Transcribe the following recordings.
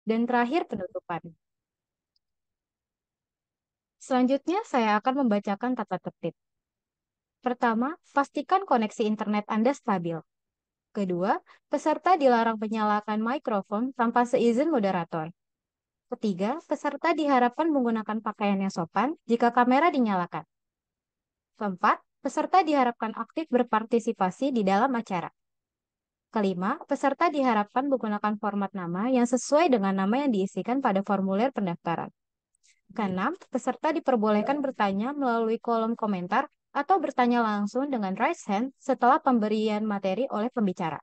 dan terakhir penutupan. Selanjutnya, saya akan membacakan tata tertib. Pertama, pastikan koneksi internet Anda stabil. Kedua, peserta dilarang menyalakan mikrofon tanpa seizin moderator. Ketiga, peserta diharapkan menggunakan pakaian yang sopan jika kamera dinyalakan. Keempat, peserta diharapkan aktif berpartisipasi di dalam acara. Kelima, peserta diharapkan menggunakan format nama yang sesuai dengan nama yang diisikan pada formulir pendaftaran. Keenam, peserta diperbolehkan bertanya melalui kolom komentar atau bertanya langsung dengan raise hand setelah pemberian materi oleh pembicara.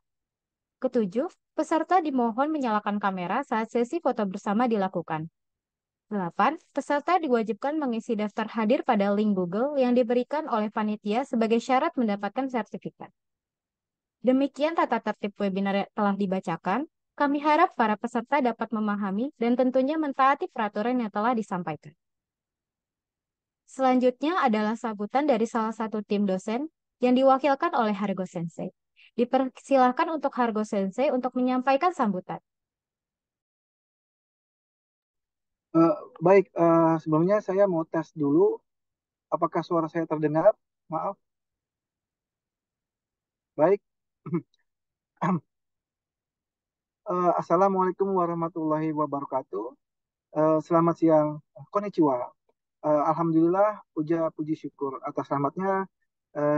Ketujuh, peserta dimohon menyalakan kamera saat sesi foto bersama dilakukan. 8. Peserta diwajibkan mengisi daftar hadir pada link Google yang diberikan oleh panitia sebagai syarat mendapatkan sertifikat. Demikian tata tertib webinar yang telah dibacakan. Kami harap para peserta dapat memahami dan tentunya mentaati peraturan yang telah disampaikan. Selanjutnya adalah sambutan dari salah satu tim dosen yang diwakilkan oleh Hargo Sensei. Dipersilahkan untuk Hargo Sensei untuk menyampaikan sambutan. Eh, Baik, sebelumnya saya mau tes dulu apakah suara saya terdengar. Maaf. Baik. Assalamualaikum warahmatullahi wabarakatuh. Selamat siang. Konnichiwa. Alhamdulillah, puji syukur atas rahmatnya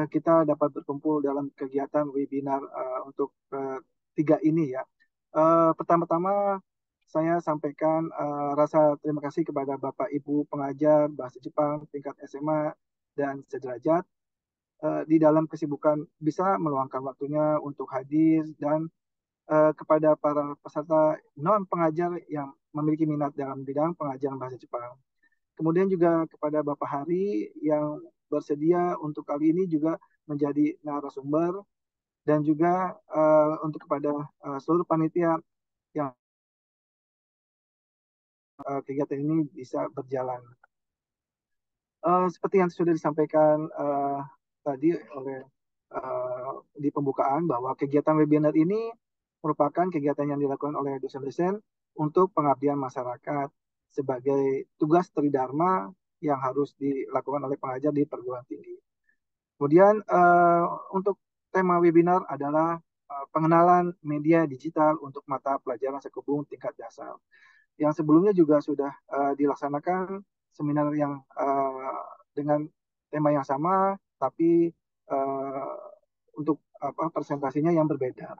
kita dapat berkumpul dalam kegiatan webinar untuk tiga ini ya. Pertama-tama saya sampaikan rasa terima kasih kepada Bapak Ibu pengajar bahasa Jepang tingkat SMA dan sederajat di dalam kesibukan bisa meluangkan waktunya untuk hadir dan kepada para peserta non pengajar yang memiliki minat dalam bidang pengajaran bahasa Jepang. Kemudian juga kepada Bapak Hari yang bersedia untuk kali ini juga menjadi narasumber dan juga untuk kepada seluruh panitia yang kegiatan ini bisa berjalan. Seperti yang sudah disampaikan tadi oleh di pembukaan bahwa kegiatan webinar ini merupakan kegiatan yang dilakukan oleh dosen-dosen untuk pengabdian masyarakat sebagai tugas tridharma yang harus dilakukan oleh pengajar di perguruan tinggi. Kemudian untuk tema webinar adalah pengenalan media digital untuk mata pelajaran sekubung tingkat dasar. Yang sebelumnya juga sudah dilaksanakan seminar yang dengan tema yang sama, tapi untuk presentasinya yang berbeda.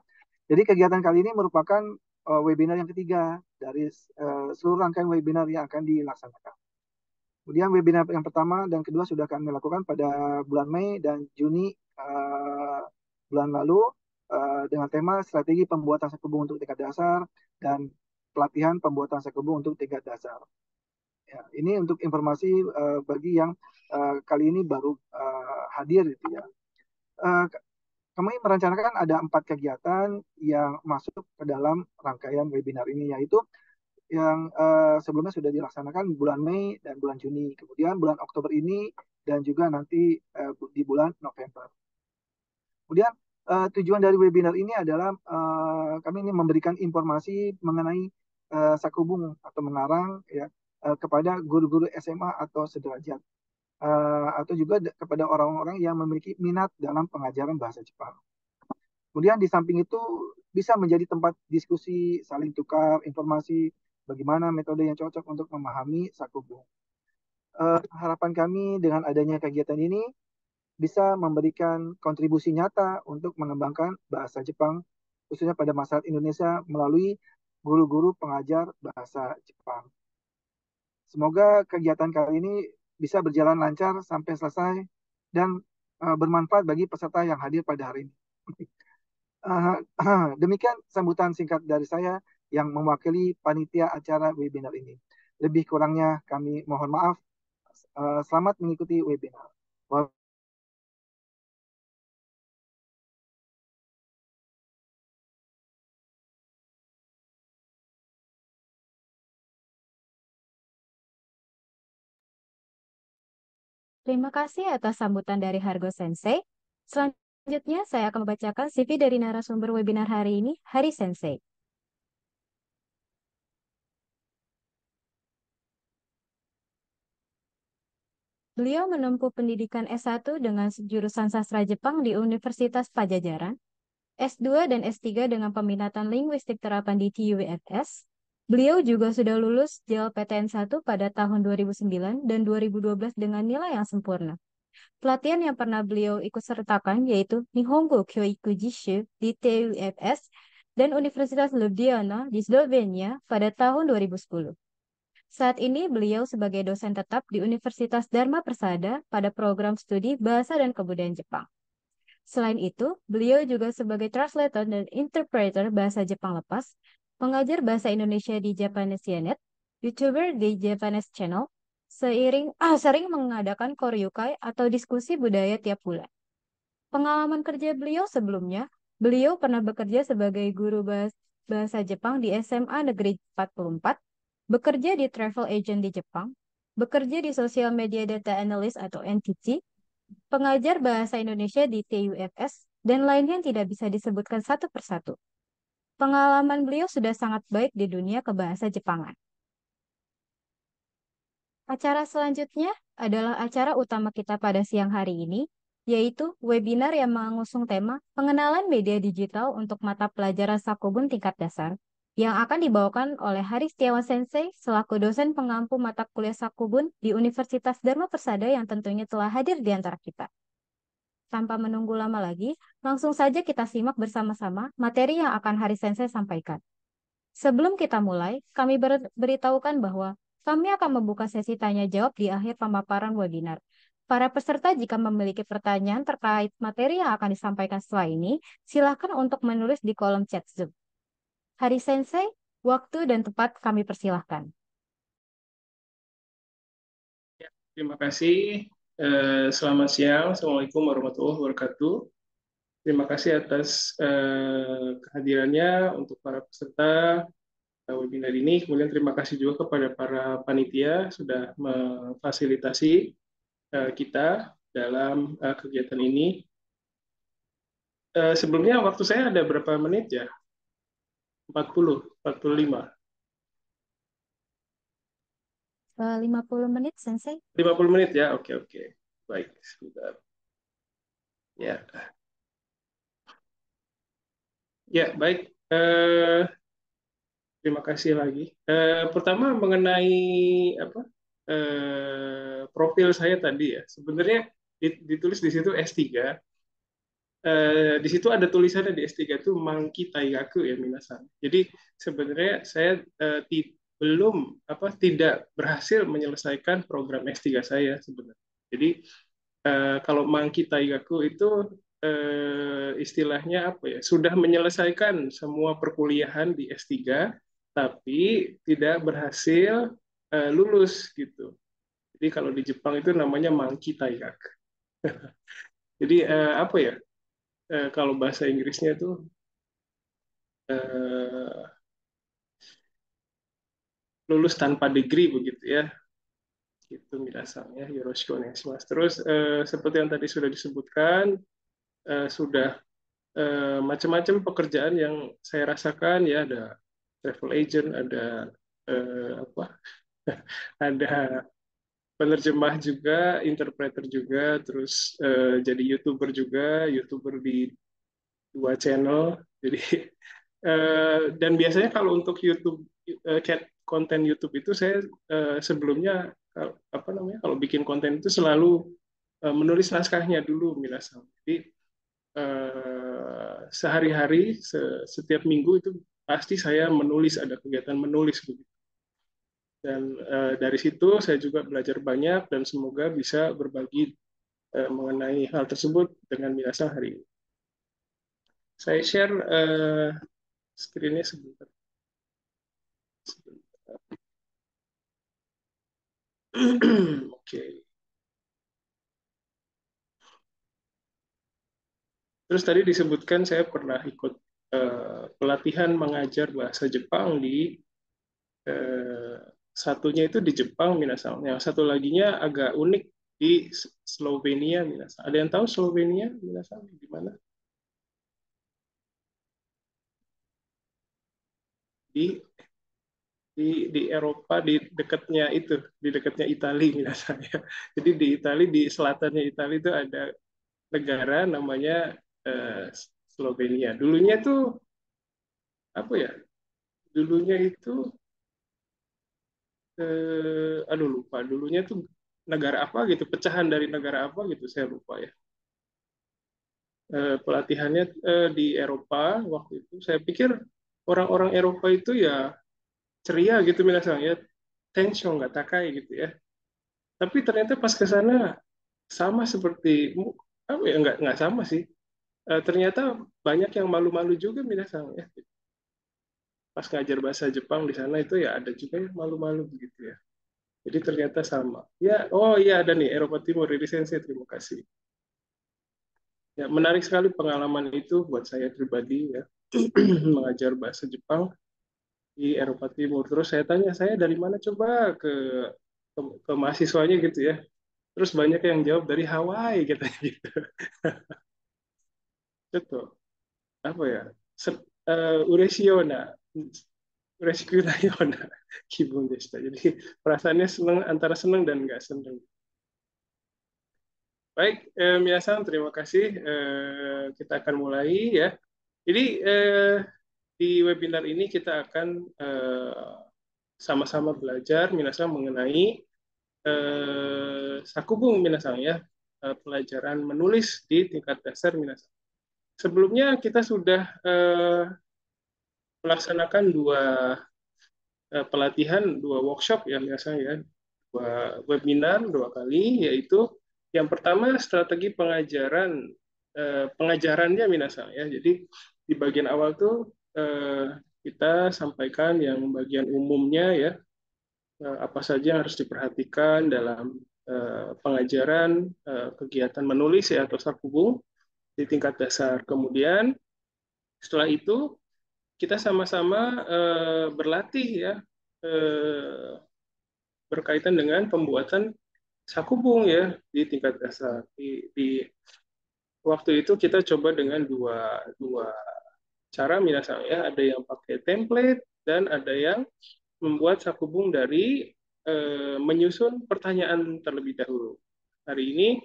Jadi kegiatan kali ini merupakan webinar yang ketiga dari seluruh rangkaian webinar yang akan dilaksanakan. Kemudian webinar yang pertama dan kedua sudah kami lakukan pada bulan Mei dan Juni bulan lalu dengan tema strategi pembuatan sekubung untuk tingkat dasar dan pelatihan pembuatan sekubung untuk tingkat dasar. Ya, ini untuk informasi bagi yang kali ini baru hadir gitu ya. Uh, Kami merencanakan ada 4 kegiatan yang masuk ke dalam rangkaian webinar ini, yaitu yang sebelumnya sudah dilaksanakan bulan Mei dan bulan Juni, kemudian bulan Oktober ini, dan juga nanti di bulan November. Kemudian tujuan dari webinar ini adalah kami ingin memberikan informasi mengenai sakubung atau mengarang ya kepada guru-guru SMA atau sederajat, atau juga kepada orang-orang yang memiliki minat dalam pengajaran bahasa Jepang. Kemudian di samping itu bisa menjadi tempat diskusi, saling tukar informasi, bagaimana metode yang cocok untuk memahami sakubung. Harapan kami dengan adanya kegiatan ini bisa memberikan kontribusi nyata untuk mengembangkan bahasa Jepang, khususnya pada masyarakat Indonesia melalui guru-guru pengajar bahasa Jepang. Semoga kegiatan kali ini bisa berjalan lancar sampai selesai dan bermanfaat bagi peserta yang hadir pada hari ini. Demikian sambutan singkat dari saya yang mewakili panitia acara webinar ini. Lebih kurangnya kami mohon maaf. Selamat mengikuti webinar. Terima kasih atas sambutan dari Hargo Sensei. Selanjutnya, saya akan membacakan CV dari narasumber webinar hari ini, Hari Sensei. Beliau menempuh pendidikan S1 dengan jurusan sastra Jepang di Universitas Pajajaran, S2 dan S3 dengan peminatan linguistik terapan di TUFS. Beliau juga sudah lulus JLPTN 1 pada tahun 2009 dan 2012 dengan nilai yang sempurna. Pelatihan yang pernah beliau ikut sertakan yaitu Nihongo Kyoiku Jishu di TUFS dan Universitas Ljubljana di Slovenia pada tahun 2010. Saat ini beliau sebagai dosen tetap di Universitas Dharma Persada pada program studi Bahasa dan Kebudayaan Jepang. Selain itu, beliau juga sebagai translator dan interpreter bahasa Jepang lepas, pengajar bahasa Indonesia di Japanese.net, YouTuber di Japanese Channel, sering mengadakan koryukai atau diskusi budaya tiap bulan. Pengalaman kerja beliau sebelumnya, beliau pernah bekerja sebagai guru bahasa Jepang di SMA Negeri 44, bekerja di travel agent di Jepang, bekerja di Social Media Data Analyst atau NTT, pengajar bahasa Indonesia di TUFS, dan lainnya yang tidak bisa disebutkan satu persatu. Pengalaman beliau sudah sangat baik di dunia kebahasa Jepangan. Acara selanjutnya adalah acara utama kita pada siang hari ini, yaitu webinar yang mengusung tema pengenalan media digital untuk mata pelajaran Sakubun tingkat dasar, yang akan dibawakan oleh Haris Setiawan Sensei selaku dosen pengampu mata kuliah Sakubun di Universitas Dharma Persada yang tentunya telah hadir di antara kita. Tanpa menunggu lama lagi, langsung saja kita simak bersama-sama materi yang akan Haris Sensei sampaikan. Sebelum kita mulai, kami beritahukan bahwa kami akan membuka sesi tanya jawab di akhir pemaparan webinar. Para peserta jika memiliki pertanyaan terkait materi yang akan disampaikan setelah ini, silakan untuk menulis di kolom chat Zoom. Hari Sensei, waktu dan tempat kami persilahkan. Terima kasih. Selamat siang. Assalamualaikum warahmatullahi wabarakatuh. Terima kasih atas kehadirannya untuk para peserta webinar ini. Kemudian terima kasih juga kepada para panitia sudah memfasilitasi kita dalam kegiatan ini. Sebelumnya waktu saya ada berapa menit ya? 40, 45. 50 menit, Sensei. 50 menit ya, oke. Baik, sebentar. Ya, baik. Terima kasih lagi. Pertama mengenai apa profil saya tadi ya. Sebenarnya ditulis di situ S3. Di situ ada tulisannya di S3 itu Mangki Taigaku ya minasan. Jadi sebenarnya saya belum tidak berhasil menyelesaikan program S3 saya sebenarnya. Jadi kalau Mangki Taigaku itu istilahnya apa ya? Sudah menyelesaikan semua perkuliahan di S3 tapi tidak berhasil lulus gitu. Jadi kalau di Jepang itu namanya Mangki Taigaku. Jadi apa ya? Kalau bahasa Inggrisnya itu lulus tanpa degree begitu ya. Itu minasannya yoroshiku onegaishimasu. Terus seperti yang tadi sudah disebutkan sudah macam-macam pekerjaan yang saya rasakan ya, ada travel agent, ada apa? Ada penerjemah juga, interpreter juga, terus jadi YouTuber di 2 channel. Jadi dan biasanya kalau untuk YouTube konten YouTube itu saya sebelumnya kalau bikin konten itu selalu menulis naskahnya dulu minasan. Jadi sehari-hari setiap minggu itu pasti saya menulis, ada kegiatan menulis begitu. Dan dari situ saya juga belajar banyak dan semoga bisa berbagi mengenai hal tersebut dengan minasan hari ini. Saya share screen-nya sebentar. Oke. Terus tadi disebutkan saya pernah ikut pelatihan mengajar bahasa Jepang di satunya itu di Jepang minasan. Yang satu laginya agak unik di Slovenia minasan. Ada yang tahu Slovenia minasan di mana? Di di Eropa di dekatnya itu, di dekatnya Italia misalnya. Jadi di Italia, di selatannya Italia itu ada negara namanya Slovenia. Dulunya tuh apa ya? Dulunya itu aduh lupa. Dulunya tuh negara apa gitu, pecahan dari negara apa gitu, saya lupa ya. Pelatihannya di Eropa waktu itu. Saya pikir orang-orang Eropa itu ya ceria gitu misalnya, tension nggak takai gitu ya. Tapi ternyata pas ke sana sama seperti apa ya, nggak sama sih. Ternyata banyak yang malu-malu juga misalnya ya. Pas ngajar bahasa Jepang di sana itu ya ada juga yang malu-malu begitu ya. Jadi ternyata sama. Ya, oh iya ada nih Eropa Timur, Riri Sensei, terima kasih. Ya, menarik sekali pengalaman itu buat saya pribadi ya, mengajar bahasa Jepang di Eropa Timur. Terus saya tanya, saya dari mana coba ke mahasiswanya gitu ya. Terus banyak yang jawab dari Hawaii katanya gitu. Betul. Apa ya? Uresiona. Uresikunayona. Kibun deshita. Jadi perasaannya senang, antara senang dan nggak senang. Baik, Miyasan, terima kasih. Kita akan mulai ya. Jadi di webinar ini kita akan sama-sama belajar minasan mengenai sakubung minasan ya, pelajaran menulis di tingkat dasar minasan. Sebelumnya kita sudah melaksanakan pelatihan, dua workshop ya biasanya ya, dua webinar dua kali, yaitu yang pertama strategi pengajarannya minasan ya. Jadi di bagian awal tuh kita sampaikan yang bagian umumnya ya, apa saja yang harus diperhatikan dalam pengajaran kegiatan menulis ya atau sakubung di tingkat dasar. Kemudian setelah itu kita sama-sama berlatih ya, berkaitan dengan pembuatan sakubung ya di tingkat dasar. Di waktu itu kita coba dengan dua cara misalnya, ada yang pakai template dan ada yang membuat sakubung dari menyusun pertanyaan terlebih dahulu. Hari ini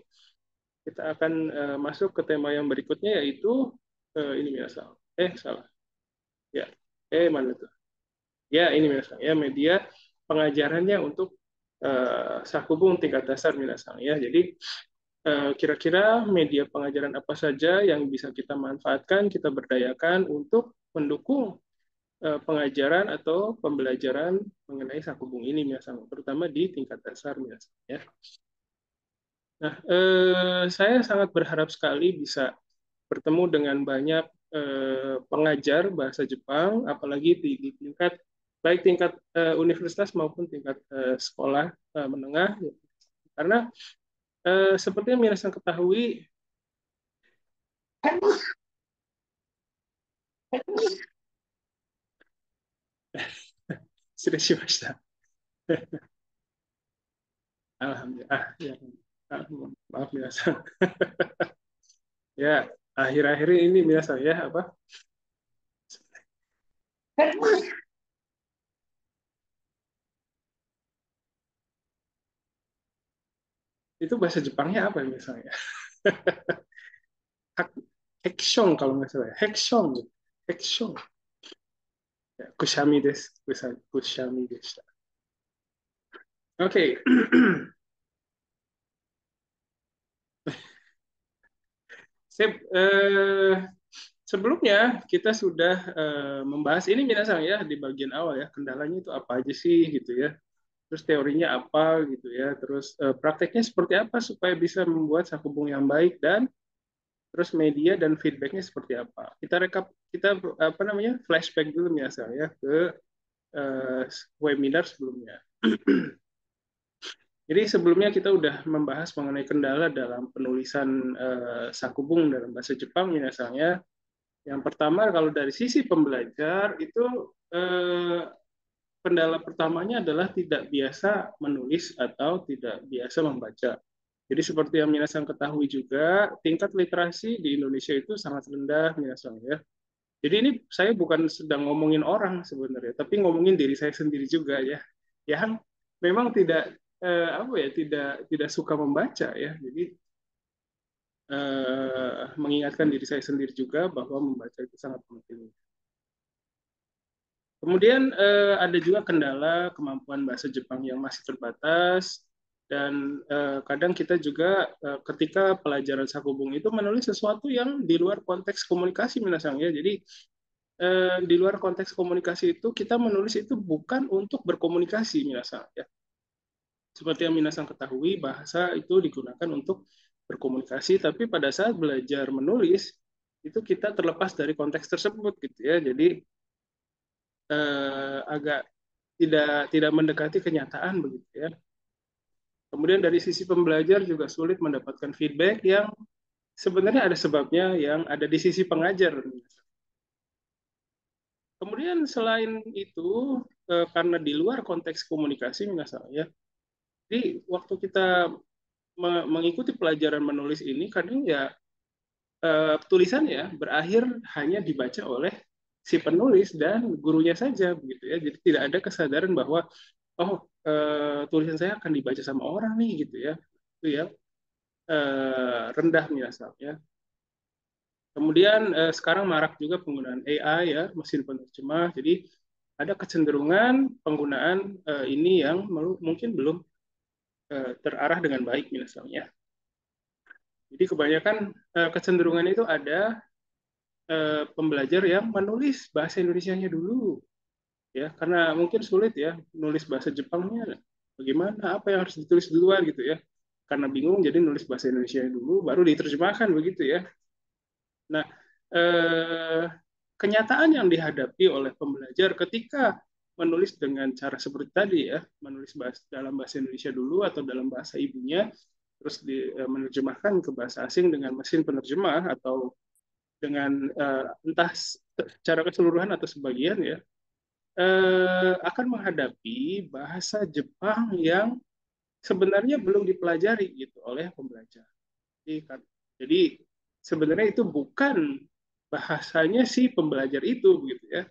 kita akan masuk ke tema yang berikutnya, yaitu ini misalnya. Salah. Ya. Mana tuh? Ya, ini misalnya media pengajarannya untuk sakubung tingkat dasar misalnya. Jadi kira-kira media pengajaran apa saja yang bisa kita manfaatkan, kita berdayakan untuk mendukung pengajaran atau pembelajaran mengenai sakubung ini misalnya, terutama di tingkat dasar misalnya. Nah, saya sangat berharap sekali bisa bertemu dengan banyak pengajar bahasa Jepang, apalagi di tingkat baik tingkat universitas maupun tingkat sekolah menengah, karena seperti yang Minasan ketahui, sudah. Alhamdulillah. Ya. Maaf Minasan. Ya, akhir-akhir ini Minasan ya apa? Itu bahasa Jepangnya apa misalnya? Hekshon kalau nggak salah. Hekshon. Hekshon. Ya, kushami desu. Kushami desu. Oke. Sip. Sebelumnya kita sudah membahas ini minasan ya di bagian awal ya, kendalanya itu apa aja sih gitu ya. Terus teorinya apa gitu ya. Terus prakteknya seperti apa supaya bisa membuat sakubung yang baik, dan terus media dan feedbacknya seperti apa. Kita apa namanya flashback dulu biasa ya ke webinar sebelumnya. Jadi sebelumnya kita udah membahas mengenai kendala dalam penulisan sakubung dalam bahasa Jepang misalnya. Yang pertama kalau dari sisi pembelajar itu kendala pertamanya adalah tidak biasa menulis atau tidak biasa membaca. Jadi seperti yang minasan ketahui juga, tingkat literasi di Indonesia itu sangat rendah minasan ya. Jadi ini saya bukan sedang ngomongin orang sebenarnya, tapi ngomongin diri saya sendiri juga ya, yang memang tidak apa ya, tidak suka membaca ya. Jadi mengingatkan diri saya sendiri juga bahwa membaca itu sangat penting. Kemudian ada juga kendala kemampuan bahasa Jepang yang masih terbatas, dan kadang kita juga ketika pelajaran sakubung itu menulis sesuatu yang di luar konteks komunikasi minasang ya. Jadi di luar konteks komunikasi itu kita menulis itu bukan untuk berkomunikasi minasang ya. Seperti yang minasang ketahui, bahasa itu digunakan untuk berkomunikasi, tapi pada saat belajar menulis itu kita terlepas dari konteks tersebut gitu ya. Jadi agak tidak mendekati kenyataan begitu ya. Kemudian dari sisi pembelajar juga sulit mendapatkan feedback yang sebenarnya ada sebabnya yang ada di sisi pengajar. Kemudian selain itu karena di luar konteks komunikasi misalnya, jadi waktu kita mengikuti pelajaran menulis ini kadang ya tulisan ya berakhir hanya dibaca oleh si penulis dan gurunya saja begitu ya. Jadi tidak ada kesadaran bahwa oh tulisan saya akan dibaca sama orang nih gitu ya. Itu ya rendah misalnya. Kemudian sekarang marak juga penggunaan AI ya, mesin penerjemah. Jadi ada kecenderungan penggunaan ini yang mungkin belum terarah dengan baik misalnya. Jadi kebanyakan kecenderungan itu ada pembelajar yang menulis bahasa Indonesianya dulu ya, karena mungkin sulit ya nulis bahasa Jepangnya, bagaimana apa yang harus ditulis duluan gitu ya, karena bingung jadi nulis bahasa Indonesia dulu baru diterjemahkan begitu ya. Nah kenyataan yang dihadapi oleh pembelajar ketika menulis dengan cara seperti tadi ya, menulis dalam bahasa Indonesia dulu atau dalam bahasa ibunya terus menerjemahkan ke bahasa asing dengan mesin penerjemah atau dengan entah secara keseluruhan atau sebagian ya, akan menghadapi bahasa Jepang yang sebenarnya belum dipelajari gitu oleh pembelajar. Jadi sebenarnya itu bukan bahasanya si pembelajar itu gitu ya.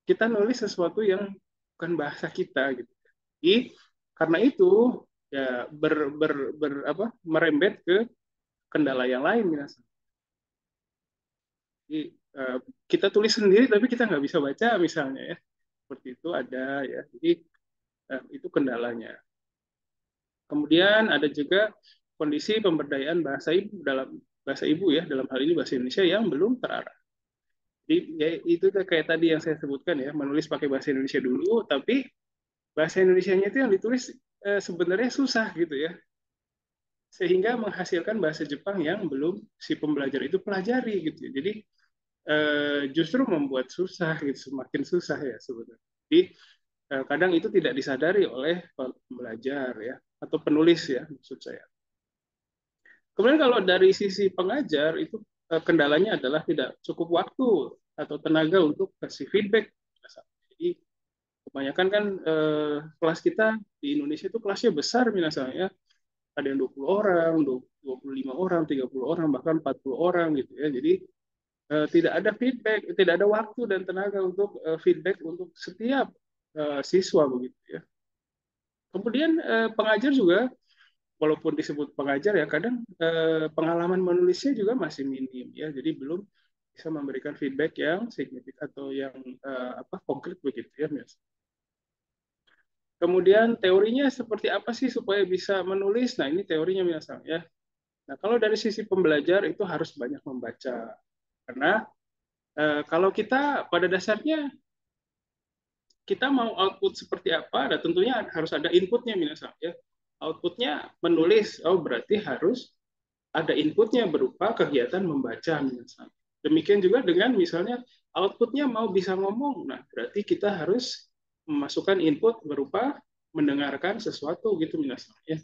Kita nulis sesuatu yang bukan bahasa kita gitu. Jadi karena itu ya merembet ke kendala yang lain misalnya. Jadi kita tulis sendiri tapi kita nggak bisa baca misalnya ya, seperti itu ada ya. Jadi itu kendalanya. Kemudian ada juga kondisi pemberdayaan bahasa ibu ya, dalam hal ini bahasa Indonesia yang belum terarah. Jadi ya, itu kayak tadi yang saya sebutkan ya, menulis pakai bahasa Indonesia dulu, tapi bahasa Indonesianya itu yang ditulis sebenarnya susah gitu ya, sehingga menghasilkan bahasa Jepang yang belum si pembelajar itu pelajari gitu ya. Jadi justru membuat susah gitu, semakin susah ya sebenarnya. Jadi kadang itu tidak disadari oleh pembelajar ya, atau penulis ya maksud saya. Kemudian kalau dari sisi pengajar itu kendalanya adalah tidak cukup waktu atau tenaga untuk kasih feedback. Jadi kebanyakan kan kelas kita di Indonesia itu kelasnya besar misalnya, ada yang 20 orang, 25 orang, 30 orang, bahkan 40 orang gitu ya. Jadi tidak ada feedback, tidak ada waktu dan tenaga untuk feedback untuk setiap siswa begitu ya. Kemudian pengajar juga walaupun disebut pengajar ya kadang pengalaman menulisnya juga masih minim ya, jadi belum bisa memberikan feedback yang signifikan atau yang konkret begitu ya Mas. Kemudian teorinya seperti apa sih supaya bisa menulis? Nah ini teorinya misalnya ya. Nah kalau dari sisi pembelajar itu harus banyak membaca, karena kalau kita pada dasarnya kita mau output seperti apa, dan tentunya harus ada inputnya misalnya ya. Outputnya menulis, oh berarti harus ada inputnya berupa kegiatan membaca misalnya. Demikian juga dengan misalnya outputnya mau bisa ngomong, nah berarti kita harus memasukkan input berupa mendengarkan sesuatu gitu misalnya.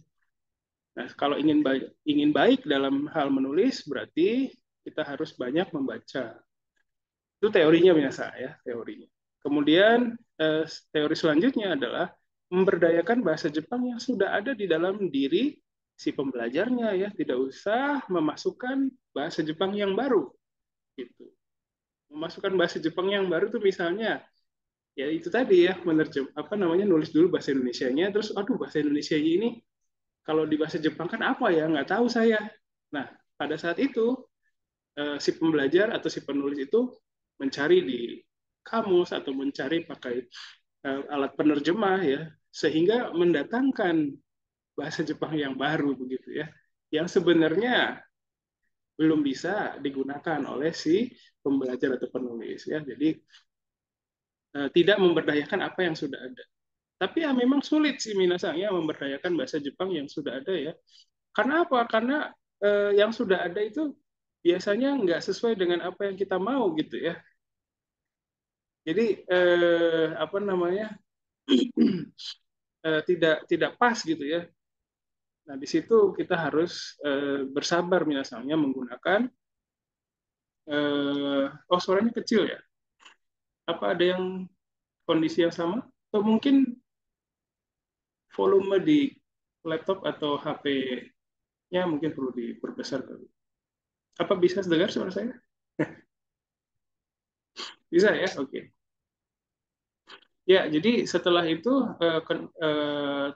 Nah kalau ingin baik dalam hal menulis berarti kita harus banyak membaca. Itu teorinya misalnya ya, teorinya. Kemudian teori selanjutnya adalah memberdayakan bahasa Jepang yang sudah ada di dalam diri si pembelajarnya ya, tidak usah memasukkan bahasa Jepang yang baru gitu. memasukkan bahasa Jepang yang baru tuh misalnya ya itu tadi ya nulis dulu bahasa Indonesianya, terus aduh bahasa Indonesia ini kalau di bahasa Jepang kan apa ya, nggak tahu saya. Nah, pada saat itu si pembelajar atau si penulis itu mencari di kamus atau mencari pakai alat penerjemah ya, sehingga mendatangkan bahasa Jepang yang baru begitu ya, yang sebenarnya belum bisa digunakan oleh si pembelajar atau penulis ya. Jadi tidak memberdayakan apa yang sudah ada. Tapi ya memang sulit sih minasang ya memberdayakan bahasa Jepang yang sudah ada ya. Karena apa? Karena yang sudah ada itu biasanya nggak sesuai dengan apa yang kita mau gitu ya. Jadi apa namanya tidak tidak pas gitu ya. Nah di situ kita harus bersabar misalnya menggunakan oh suaranya kecil ya. Apa ada yang kondisi yang sama? Atau mungkin volume di laptop atau HP-nya mungkin perlu diperbesar kali. Apa bisa dengar suara saya? Bisa ya? Oke. Ya, jadi setelah itu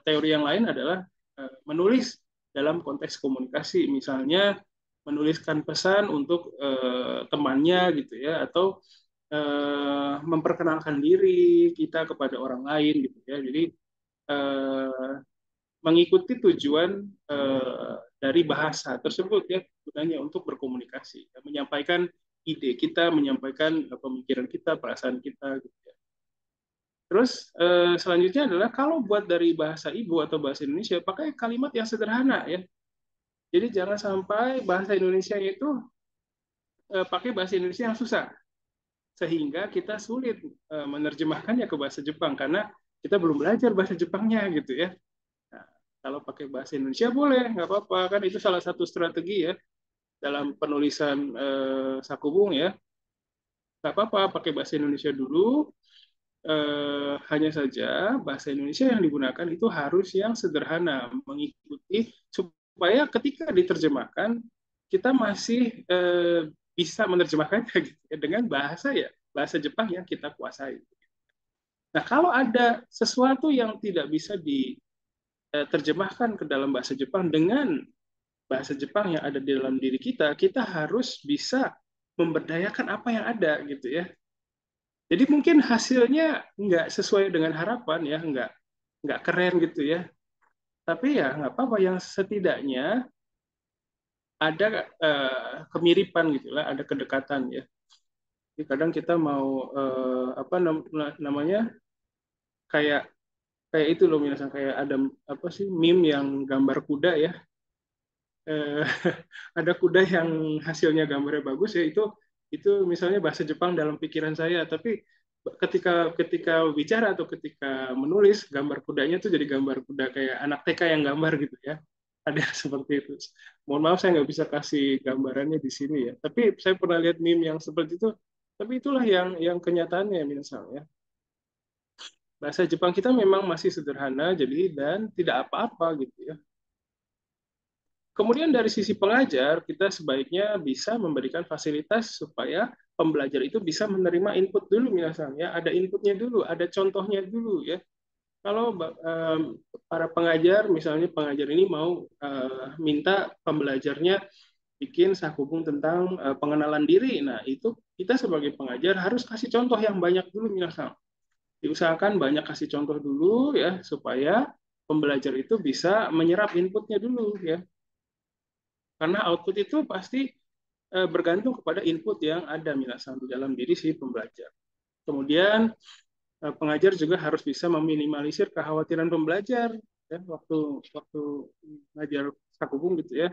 teori yang lain adalah menulis dalam konteks komunikasi, misalnya menuliskan pesan untuk temannya gitu ya, atau memperkenalkan diri kita kepada orang lain gitu ya. Jadi eh, mengikuti tujuan dari bahasa tersebut ya, gunanya untuk berkomunikasi, ya, menyampaikan ide kita, menyampaikan pemikiran kita, perasaan kita gitu ya. Terus selanjutnya adalah kalau buat dari bahasa ibu atau bahasa Indonesia pakai kalimat yang sederhana ya. Jadi jangan sampai bahasa Indonesia itu pakai bahasa Indonesia yang susah sehingga kita sulit menerjemahkannya ke bahasa Jepang karena kita belum belajar bahasa Jepangnya gitu ya. Nah, kalau pakai bahasa Indonesia boleh, nggak apa-apa kan itu salah satu strategi ya dalam penulisan sakubung ya. Nggak apa-apa pakai bahasa Indonesia dulu, hanya saja bahasa Indonesia yang digunakan itu harus yang sederhana, mengikuti supaya ketika diterjemahkan kita masih bisa menerjemahkannya gitu, ya, dengan bahasa ya bahasa Jepang yang kita kuasai. Nah, kalau ada sesuatu yang tidak bisa diterjemahkan ke dalam bahasa Jepang dengan bahasa Jepang yang ada di dalam diri kita, kita harus bisa memberdayakan apa yang ada gitu ya. Jadi mungkin hasilnya nggak sesuai dengan harapan ya, nggak keren gitu ya. Tapi ya nggak apa-apa, yang setidaknya ada kemiripan gitu lah, ada kedekatan ya. Jadi kadang kita mau apa namanya kayak kayak itu loh misalnya kayak ada apa sih meme yang gambar kuda ya. Eh, ada kuda yang hasilnya gambarnya bagus ya itu misalnya bahasa Jepang dalam pikiran saya, tapi ketika ketika bicara atau ketika menulis gambar kudanya tuh jadi gambar kuda kayak anak TK yang gambar gitu ya, ada seperti itu. Mohon maaf saya nggak bisa kasih gambarannya di sini ya, tapi saya pernah lihat meme yang seperti itu, tapi itulah yang kenyataannya misalnya bahasa Jepang kita memang masih sederhana jadi dan tidak apa-apa gitu ya. Kemudian dari sisi pengajar, kita sebaiknya bisa memberikan fasilitas supaya pembelajar itu bisa menerima input dulu misalnya, ada inputnya dulu, ada contohnya dulu ya. Kalau para pengajar, misalnya pengajar ini mau minta pembelajarnya bikin sakubung tentang pengenalan diri, nah itu kita sebagai pengajar harus kasih contoh yang banyak dulu misalnya. Diusahakan banyak kasih contoh dulu ya supaya pembelajar itu bisa menyerap inputnya dulu ya. Karena output itu pasti bergantung kepada input yang ada minasan di dalam diri si pembelajar. Kemudian pengajar juga harus bisa meminimalisir kekhawatiran pembelajar ya waktu waktu ngajar sakubung gitu ya.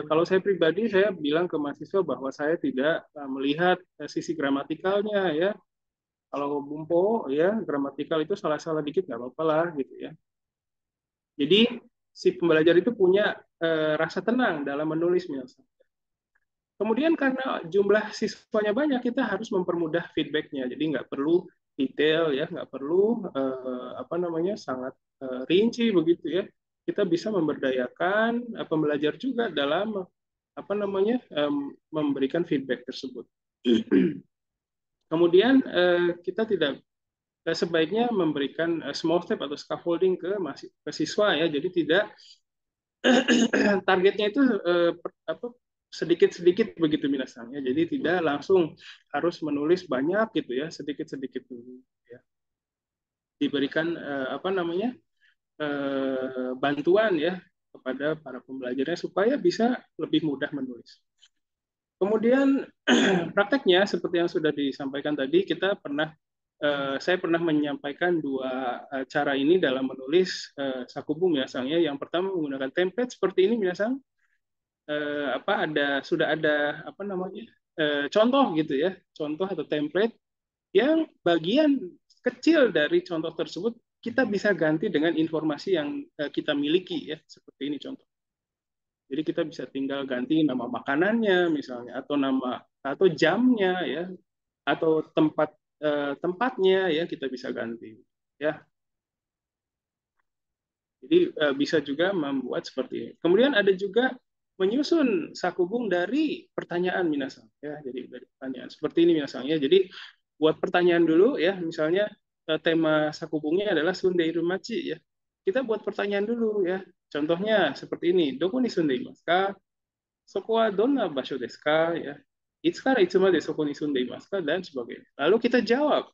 Kalau saya pribadi saya bilang ke mahasiswa bahwa saya tidak melihat sisi gramatikalnya ya. Kalau bumpo ya gramatikal itu salah-salah dikit nggak apa-apa lah gitu ya. Jadi si pembelajar itu punya rasa tenang dalam menulis misalnya. Kemudian karena jumlah siswanya banyak, kita harus mempermudah feedbacknya. Jadi nggak perlu detail ya, nggak perlu apa namanya sangat rinci begitu ya. Kita bisa memberdayakan pembelajar juga dalam apa namanya memberikan feedback tersebut. Kemudian kita tidak sebaiknya memberikan small step atau scaffolding ke siswa ya. Jadi tidak targetnya itu sedikit-sedikit begitu minasanya. Jadi tidak langsung harus menulis banyak gitu ya, sedikit-sedikit dulu ya. Diberikan bantuan ya kepada para pembelajarnya supaya bisa lebih mudah menulis. Kemudian prakteknya seperti yang sudah disampaikan tadi, saya pernah menyampaikan dua cara ini dalam menulis sakubu minasang ya. Yang pertama menggunakan template seperti ini minasang, sudah ada contoh gitu ya, contoh atau template yang bagian kecil dari contoh tersebut kita bisa ganti dengan informasi yang kita miliki ya, seperti ini contoh. Jadi kita bisa tinggal ganti nama makanannya misalnya, atau jamnya ya, atau tempatnya ya, kita bisa ganti ya. Jadi bisa juga membuat seperti ini. Kemudian ada juga menyusun sakubung dari pertanyaan minasang ya. Jadi dari pertanyaan seperti ini minasang ya. Jadi buat pertanyaan dulu ya, misalnya tema sakubungnya adalah Sundeiru Machi ya. Kita buat pertanyaan dulu ya. Contohnya seperti ini, Doko ni sundeimasu ka? Soko wa donna basho desu ka? Ya. Itsu kara itsu made soko ni sundeimasu ka? Dan sebagainya. Lalu kita jawab.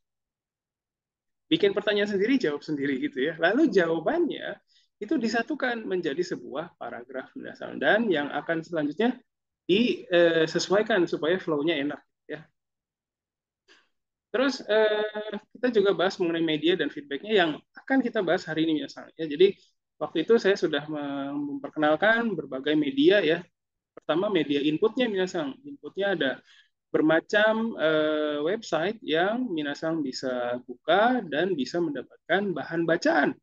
Bikin pertanyaan sendiri, jawab sendiri gitu ya. Lalu jawabannya itu disatukan menjadi sebuah paragraf dasar dan yang akan selanjutnya disesuaikan supaya flow-nya enak ya. Terus kita juga bahas mengenai media dan feedback-nya yang akan kita bahas hari ini misalnya. Jadi waktu itu saya sudah memperkenalkan berbagai media ya. Pertama media inputnya minasang. Inputnya ada bermacam website yang minasang bisa buka dan bisa mendapatkan bahan bacaan.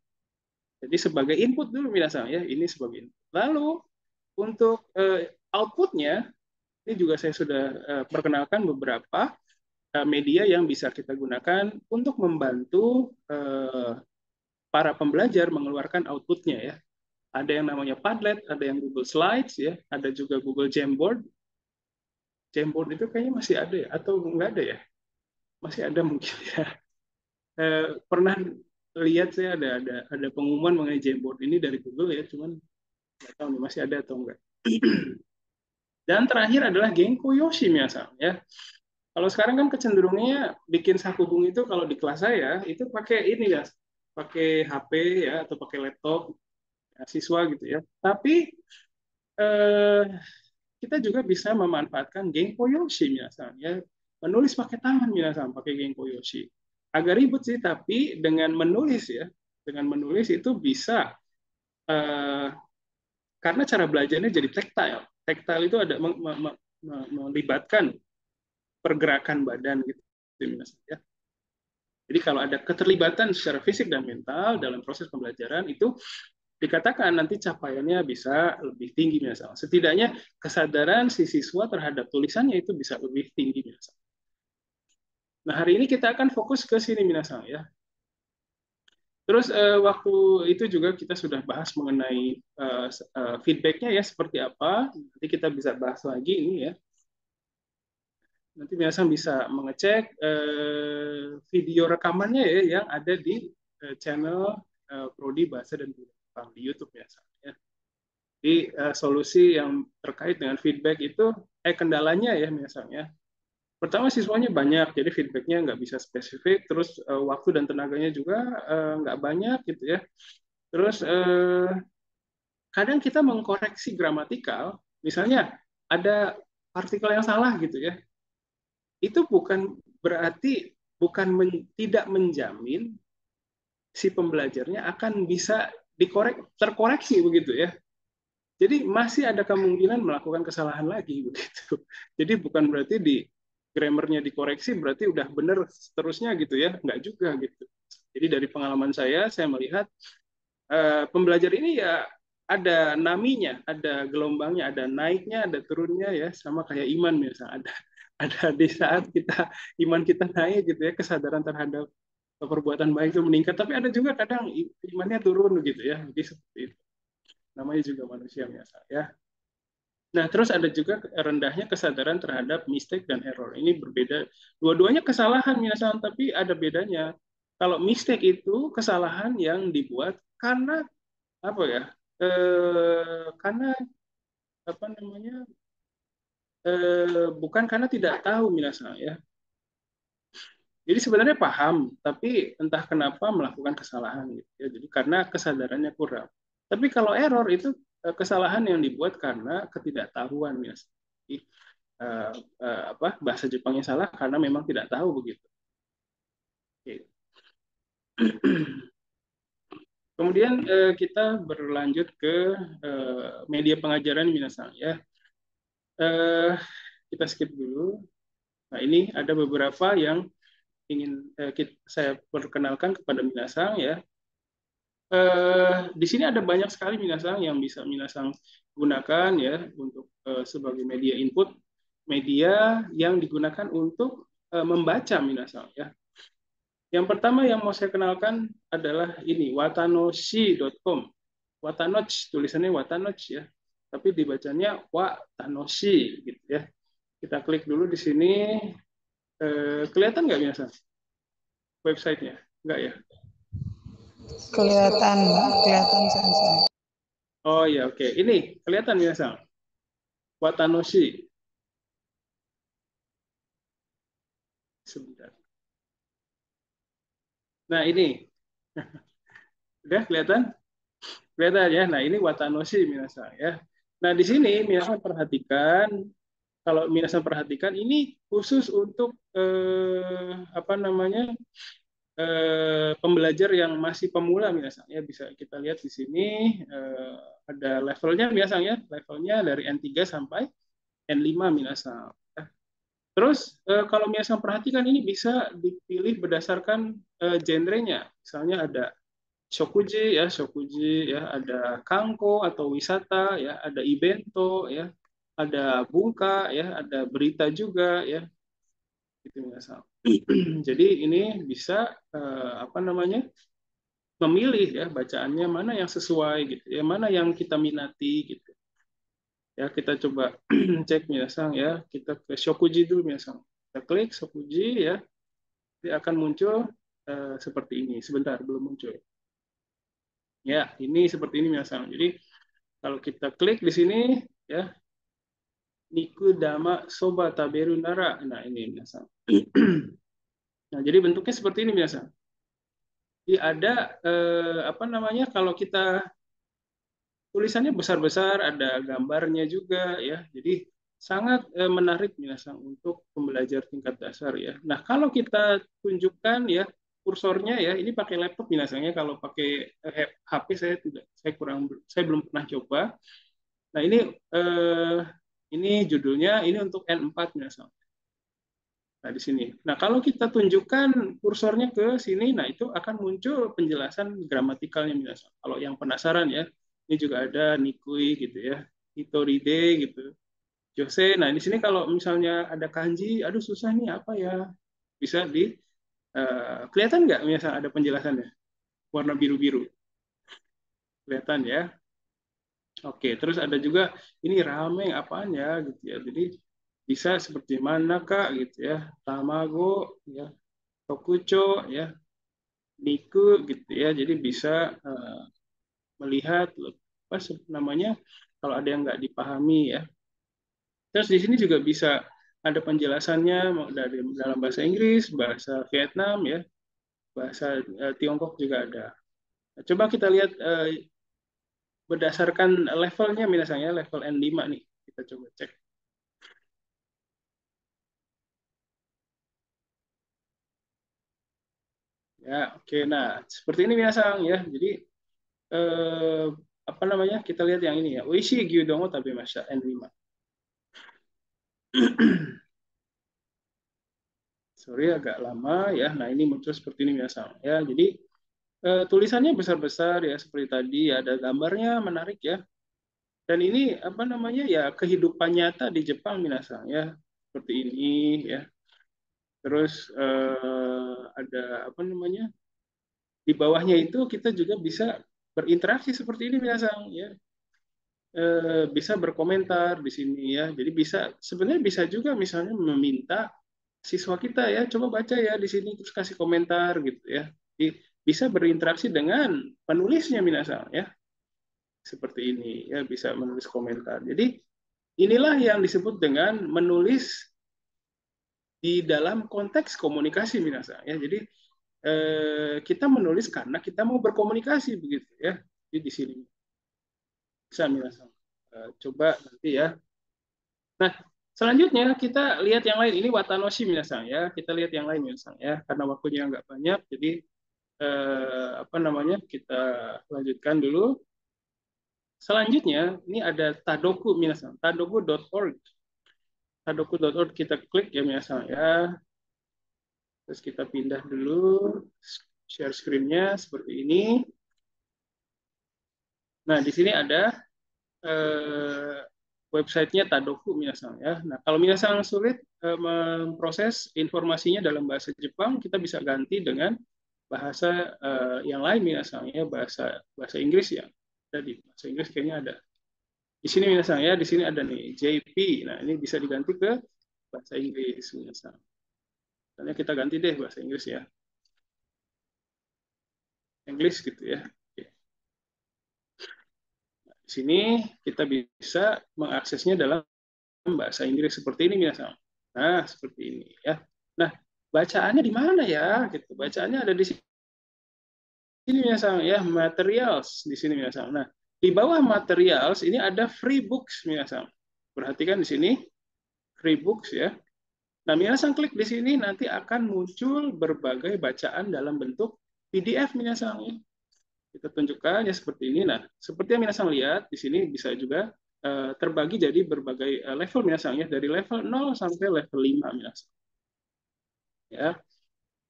Jadi sebagai input dulu minasang ya, ini sebagai input. Lalu untuk outputnya, ini juga saya sudah perkenalkan beberapa media yang bisa kita gunakan untuk membantu para pembelajar mengeluarkan outputnya ya. Ada yang namanya Padlet, ada yang Google Slides ya, ada juga Google Jamboard. Jamboard itu kayaknya masih ada ya, atau nggak ada ya? Masih ada mungkin ya. Pernah lihat saya ada pengumuman mengenai Jamboard ini dari Google ya, cuman nggak tahu nih masih ada atau enggak. Dan terakhir adalah Genko Yoshi misalnya ya. Kalau sekarang kan kecenderungannya bikin sakubung itu kalau di kelas saya itu pakai ini ya, pakai HP ya atau pakai laptop ya, siswa gitu ya. Tapi kita juga bisa memanfaatkan Genko Yoshi misalnya, menulis pakai tangan misalnya, pakai Genko Yoshi. Agak ribet sih, tapi dengan menulis ya, dengan menulis itu bisa karena cara belajarnya jadi tactile. Tactile itu ada melibatkan pergerakan badan gitu ya. Jadi kalau ada keterlibatan secara fisik dan mental dalam proses pembelajaran itu dikatakan nanti capaiannya bisa lebih tinggi misalnya. Setidaknya kesadaran si siswa terhadap tulisannya itu bisa lebih tinggi misalnya. Nah, hari ini kita akan fokus ke sini misalnya ya. Terus waktu itu juga kita sudah bahas mengenai feedback-nya ya seperti apa. Nanti kita bisa bahas lagi ini ya. Nanti biasa bisa mengecek video rekamannya ya yang ada di channel Prodi Bahasa dan Budaya Jepang di YouTube biasanya. Jadi solusi yang terkait dengan feedback itu kendalanya ya misalnya. Pertama siswanya banyak, jadi feedbacknya nggak bisa spesifik. Terus waktu dan tenaganya juga nggak banyak gitu ya. Terus kadang kita mengkoreksi gramatikal, misalnya ada partikel yang salah gitu ya. Itu bukan berarti tidak menjamin si pembelajarnya akan bisa terkoreksi begitu ya. Jadi masih ada kemungkinan melakukan kesalahan lagi begitu. Jadi bukan berarti di grammarnya dikoreksi berarti udah benar seterusnya gitu ya, nggak juga gitu. Jadi dari pengalaman saya melihat pembelajar ini ya ada naminya, ada gelombangnya, ada naiknya, ada turunnya ya, sama kayak iman misalnya ada di saat iman kita naik gitu ya, kesadaran terhadap perbuatan baik itu meningkat, tapi ada juga kadang imannya turun gitu ya, jadi seperti itu. Namanya juga manusia biasa ya. Nah, terus ada juga rendahnya kesadaran terhadap mistake dan error. Ini berbeda. Dua-duanya kesalahan, minasan, tapi ada bedanya. Kalau mistake itu kesalahan yang dibuat karena apa ya? Karena apa namanya? Bukan karena tidak tahu, minasan ya. Jadi sebenarnya paham, tapi entah kenapa melakukan kesalahan gitu ya. Jadi karena kesadarannya kurang. Tapi kalau error itu kesalahan yang dibuat karena ketidaktahuan ya. Jadi, apa bahasa Jepangnya salah karena memang tidak tahu begitu. Oke. Kemudian kita berlanjut ke media pengajaran minasan ya. Eh, kita skip dulu. Nah, ini ada beberapa yang ingin saya perkenalkan kepada minasan ya. Di sini ada banyak sekali minasang yang bisa minasang gunakan ya untuk sebagai media input, media yang digunakan untuk membaca minasang ya. Yang pertama yang mau saya kenalkan adalah ini watanoshi.com. Watanosh tulisannya watanosh ya, tapi dibacanya watanoshi gitu ya. Kita klik dulu di sini. Kelihatan nggak minasang websitenya? Nggak ya? Kelihatan, kelihatan Sensei. Oh ya, oke. Ini kelihatan minasang. Watanoshi. Sebentar. Nah, ini. Udah kelihatan? Kelihatan ya. Nah, ini Watanoshi minasan ya. Nah, di sini minasan perhatikan, kalau minasan perhatikan ini khusus untuk apa namanya? Pembelajar yang masih pemula minasan ya. Bisa kita lihat di sini ada levelnya minasan ya. Levelnya dari N3 sampai N5 minasan. Terus kalau minasan perhatikan ini bisa dipilih berdasarkan genrenya. Misalnya ada shokuji ya, ada kanko atau wisata ya, ada ibento ya, ada bunka ya, ada berita juga ya, gitu misal. Jadi ini bisa apa namanya? Memilih ya bacaannya mana yang sesuai gitu ya, mana yang kita minati gitu. Ya, kita coba cek misal ya, kita ke shokuji dulu misal. Kita klik shokuji ya, dia akan muncul seperti ini. Sebentar, belum muncul. Ya, ini seperti ini misalnya. Jadi kalau kita klik di sini ya, Niku Dama Soba Taberu Nara. Nah, ini misalnya. Nah, jadi bentuknya seperti ini misalnya. Jadi ada apa namanya? Kalau kita tulisannya besar-besar, ada gambarnya juga ya. Jadi sangat menarik misalnya untuk pembelajar tingkat dasar ya. Nah, kalau kita tunjukkan ya kursornya ya, ini pakai laptop misalnya. Kalau pakai HP saya belum pernah coba. Nah, ini judulnya ini untuk N4 misalnya. Nah, di sini. Nah, kalau kita tunjukkan kursornya ke sini, nah itu akan muncul penjelasan gramatikalnya misalnya. Kalau yang penasaran ya, ini juga ada Nikui gitu ya, Hitoride gitu, Jose. Nah, di sini kalau misalnya ada kanji, aduh susah nih apa ya, bisa di kelihatan nggak misalnya ada penjelasannya warna biru-biru, kelihatan ya. Oke, terus ada juga ini rameng apaan ya gitu ya. Jadi bisa seperti mana Kak gitu ya. Tamago ya, tokucho ya, miku gitu ya. Jadi bisa melihat apa namanya kalau ada yang nggak dipahami ya. Terus di sini juga bisa ada penjelasannya dari dalam bahasa Inggris, bahasa Vietnam ya, bahasa Tiongkok juga ada. Nah, coba kita lihat berdasarkan levelnya misalnya level N5 nih. Kita coba cek. Ya, oke. Nah, seperti ini biasa ya. Jadi eh, apa namanya? Kita lihat yang ini ya. Oishi gyudon o tabemashita N5. Sorry agak lama ya. Nah, ini muncul seperti ini biasa ya. Jadi tulisannya besar-besar ya seperti tadi, ada gambarnya menarik ya. Dan ini apa namanya? Ya kehidupan nyata di Jepang minasang ya. Seperti ini ya. Terus ada apa namanya? Di bawahnya itu kita juga bisa berinteraksi seperti ini minasang ya. bisa berkomentar di sini ya. Jadi sebenarnya bisa juga misalnya meminta siswa kita ya coba baca ya di sini terus kasih komentar gitu ya. Bisa berinteraksi dengan penulisnya minasan ya. Seperti ini ya bisa menulis komentar. Jadi inilah yang disebut dengan menulis di dalam konteks komunikasi minasan ya. Jadi kita menulis karena kita mau berkomunikasi begitu ya. Jadi di sini bisa minasan. Coba nanti ya. Nah, selanjutnya kita lihat yang lain. Ini Watanoshi minasan ya. Kita lihat yang lain minasan ya. Karena waktunya nggak banyak, jadi apa namanya? Kita lanjutkan dulu. Selanjutnya, ini ada Tadoku minasan. Tadoku.org. Tadoku.org kita klik ya minasan ya. Terus kita pindah dulu share screen-nya seperti ini. Nah, di sini ada websitenya Tadoku minasan ya. Nah, kalau minasan sulit memproses informasinya dalam bahasa Jepang, kita bisa ganti dengan bahasa yang lain minasan ya, bahasa Inggris ya. Jadi bahasa Inggris kayaknya ada. Di sini minasan ya, di sini ada nih JP. Nah, ini bisa diganti ke bahasa Inggris minasan. Misalnya kita ganti deh bahasa Inggris ya. Inggris gitu ya. Di sini kita bisa mengaksesnya dalam bahasa Inggris seperti ini minasan. Nah, seperti ini ya. Nah, bacaannya di mana ya? Gitu. Bacaannya ada di sini minasan ya, materials di sini minasan. Nah, di bawah materials ini ada free books minasan. Perhatikan di sini free books ya. Nah, minasan klik di sini nanti akan muncul berbagai bacaan dalam bentuk PDF minasan ya. Kita tunjukkan ya seperti ini. Nah, seperti yang minasan lihat di sini bisa juga terbagi jadi berbagai level minasan ya, dari level 0 sampai level 5 minasan. Ya.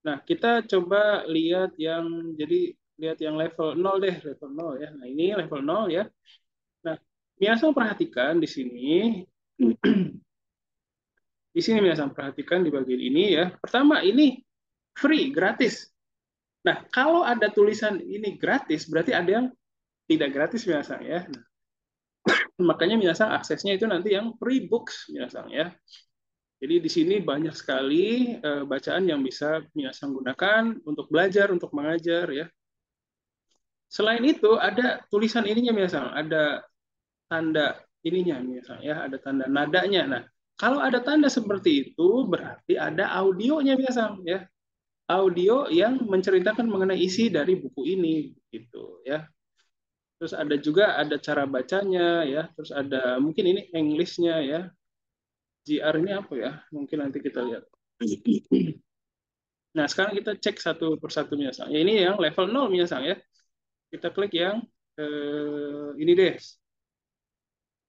Nah, kita coba lihat yang level 0 deh, level 0 ya. Nah, ini level 0 ya. Nah, minasan perhatikan di sini di sini minasan perhatikan di bagian ini ya. Pertama, ini free, gratis. Nah, kalau ada tulisan ini gratis, berarti ada yang tidak gratis minasan ya. Nah, makanya minasan aksesnya itu nanti yang free books minasan ya. Jadi di sini banyak sekali bacaan yang bisa minasan gunakan untuk belajar, untuk mengajar ya. Selain itu ada tulisan ininya minasan, ada tanda ininya minasan ya, ada tanda nadanya. Nah, kalau ada tanda seperti itu berarti ada audionya minasan ya. Audio yang menceritakan mengenai isi dari buku ini gitu ya. Terus ada juga ada cara bacanya ya, terus ada mungkin ini English-nya ya. GR ini apa ya? Mungkin nanti kita lihat. Nah, sekarang kita cek satu persatu minasan. Ya, ini yang level 0 minasan ya. Kita klik yang ini deh.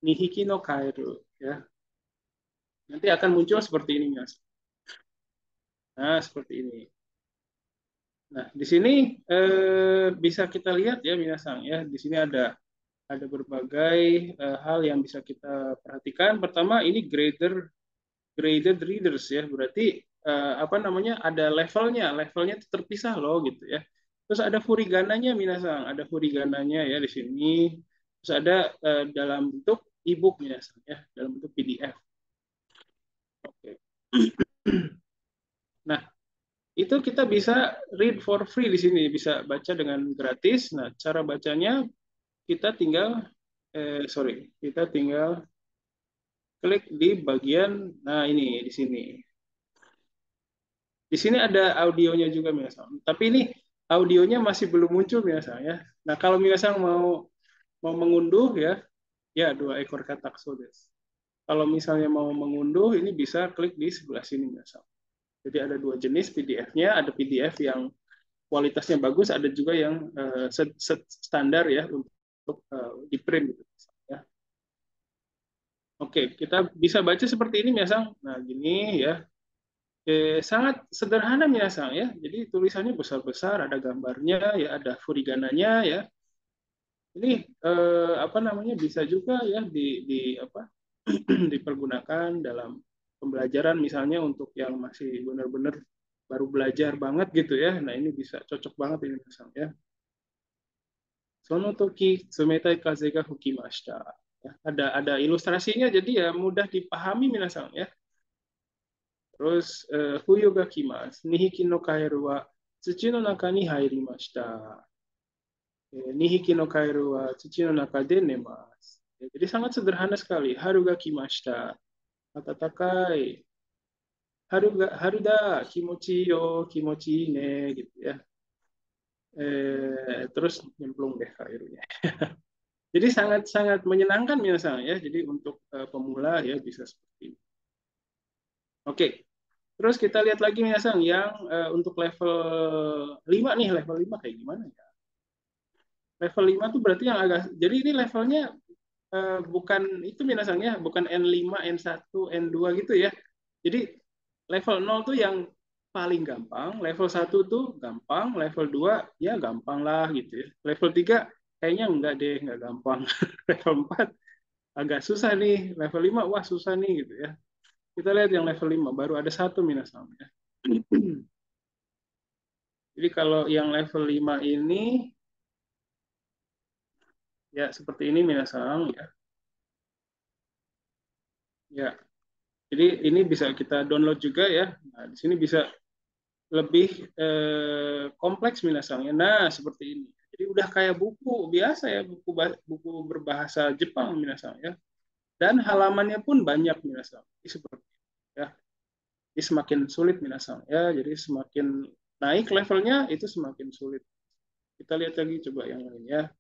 Nihiki no Kaeru ya. Nanti akan muncul seperti ini minasan. Nah, seperti ini. Nah, di sini bisa kita lihat ya minasan ya. Di sini ada berbagai hal yang bisa kita perhatikan. Pertama, ini graded readers ya, berarti apa namanya, ada levelnya itu terpisah loh gitu ya. Terus ada furigananya minasan, ada furigananya ya di sini. Terus ada dalam bentuk ebook minasan ya, dalam bentuk PDF. Oke. Nah, itu kita bisa read for free di sini, bisa baca dengan gratis. Nah, cara bacanya kita tinggal kita tinggal klik di bagian, nah ini di sini. Di sini ada audionya juga minasan. Tapi ini audionya masih belum muncul minasan ya. Nah, kalau minasan mau mengunduh ya, ya 2 ekor katak sodes. Kalau misalnya mau mengunduh ini bisa klik di sebelah sini minasan. Jadi ada 2 jenis PDF-nya, ada PDF yang kualitasnya bagus, ada juga yang standar ya untuk di print gitu ya. Oke, kita bisa baca seperti ini minasan. Nah, gini ya. Sangat sederhana minasan ya. Jadi tulisannya besar-besar, ada gambarnya ya, ada furigananya ya. Ini apa namanya, bisa juga ya apa dipergunakan dalam pembelajaran misalnya untuk yang masih benar-benar baru belajar banget gitu ya. Nah, ini bisa cocok banget ini minasan ya. Sono toki tsumetai kaze ga fukimashita. Ya. Ada ilustrasinya, jadi ya mudah dipahami minasan ya. Terus fuyu ga kimasu, nihiki no kaeru wa tsuchi no naka ni hairimashita. 2匹のカエルは土の中で寝ます。Jadi sangat sederhana sekali. Haru ga kimashita. Atatakai. Haru da, kimochi yo, kimochi ne, gitu ya. Terus nyemplung deh airnya. Jadi sangat-sangat menyenangkan misalnya ya. Jadi untuk pemula ya bisa seperti ini. Oke. Terus kita lihat lagi misalnya yang untuk level 5 nih, level 5 kayak gimana ya? Level 5 tuh berarti yang agak, jadi ini levelnya bukan itu misalnya, bukan N5, N1, N2 gitu ya. Jadi level 0 tuh yang paling gampang, level 1 tuh gampang, level 2 ya gampang lah gitu ya. Level 3 kayaknya enggak deh, enggak gampang. Level 4 agak susah nih, level 5 wah susah nih gitu ya. Kita lihat yang level 5, baru ada satu minasannya. Jadi kalau yang level 5 ini ya seperti ini minasan ya. Ya, jadi ini bisa kita download juga ya. Nah, di sini bisa lebih kompleks minasannya. Nah, seperti ini. Jadi udah kayak buku biasa ya, buku berbahasa Jepang minasannya. Dan halamannya pun banyak minasan. Seperti ya. Jadi semakin sulit minasan ya. Jadi semakin naik levelnya itu semakin sulit. Kita lihat lagi coba yang lain ya.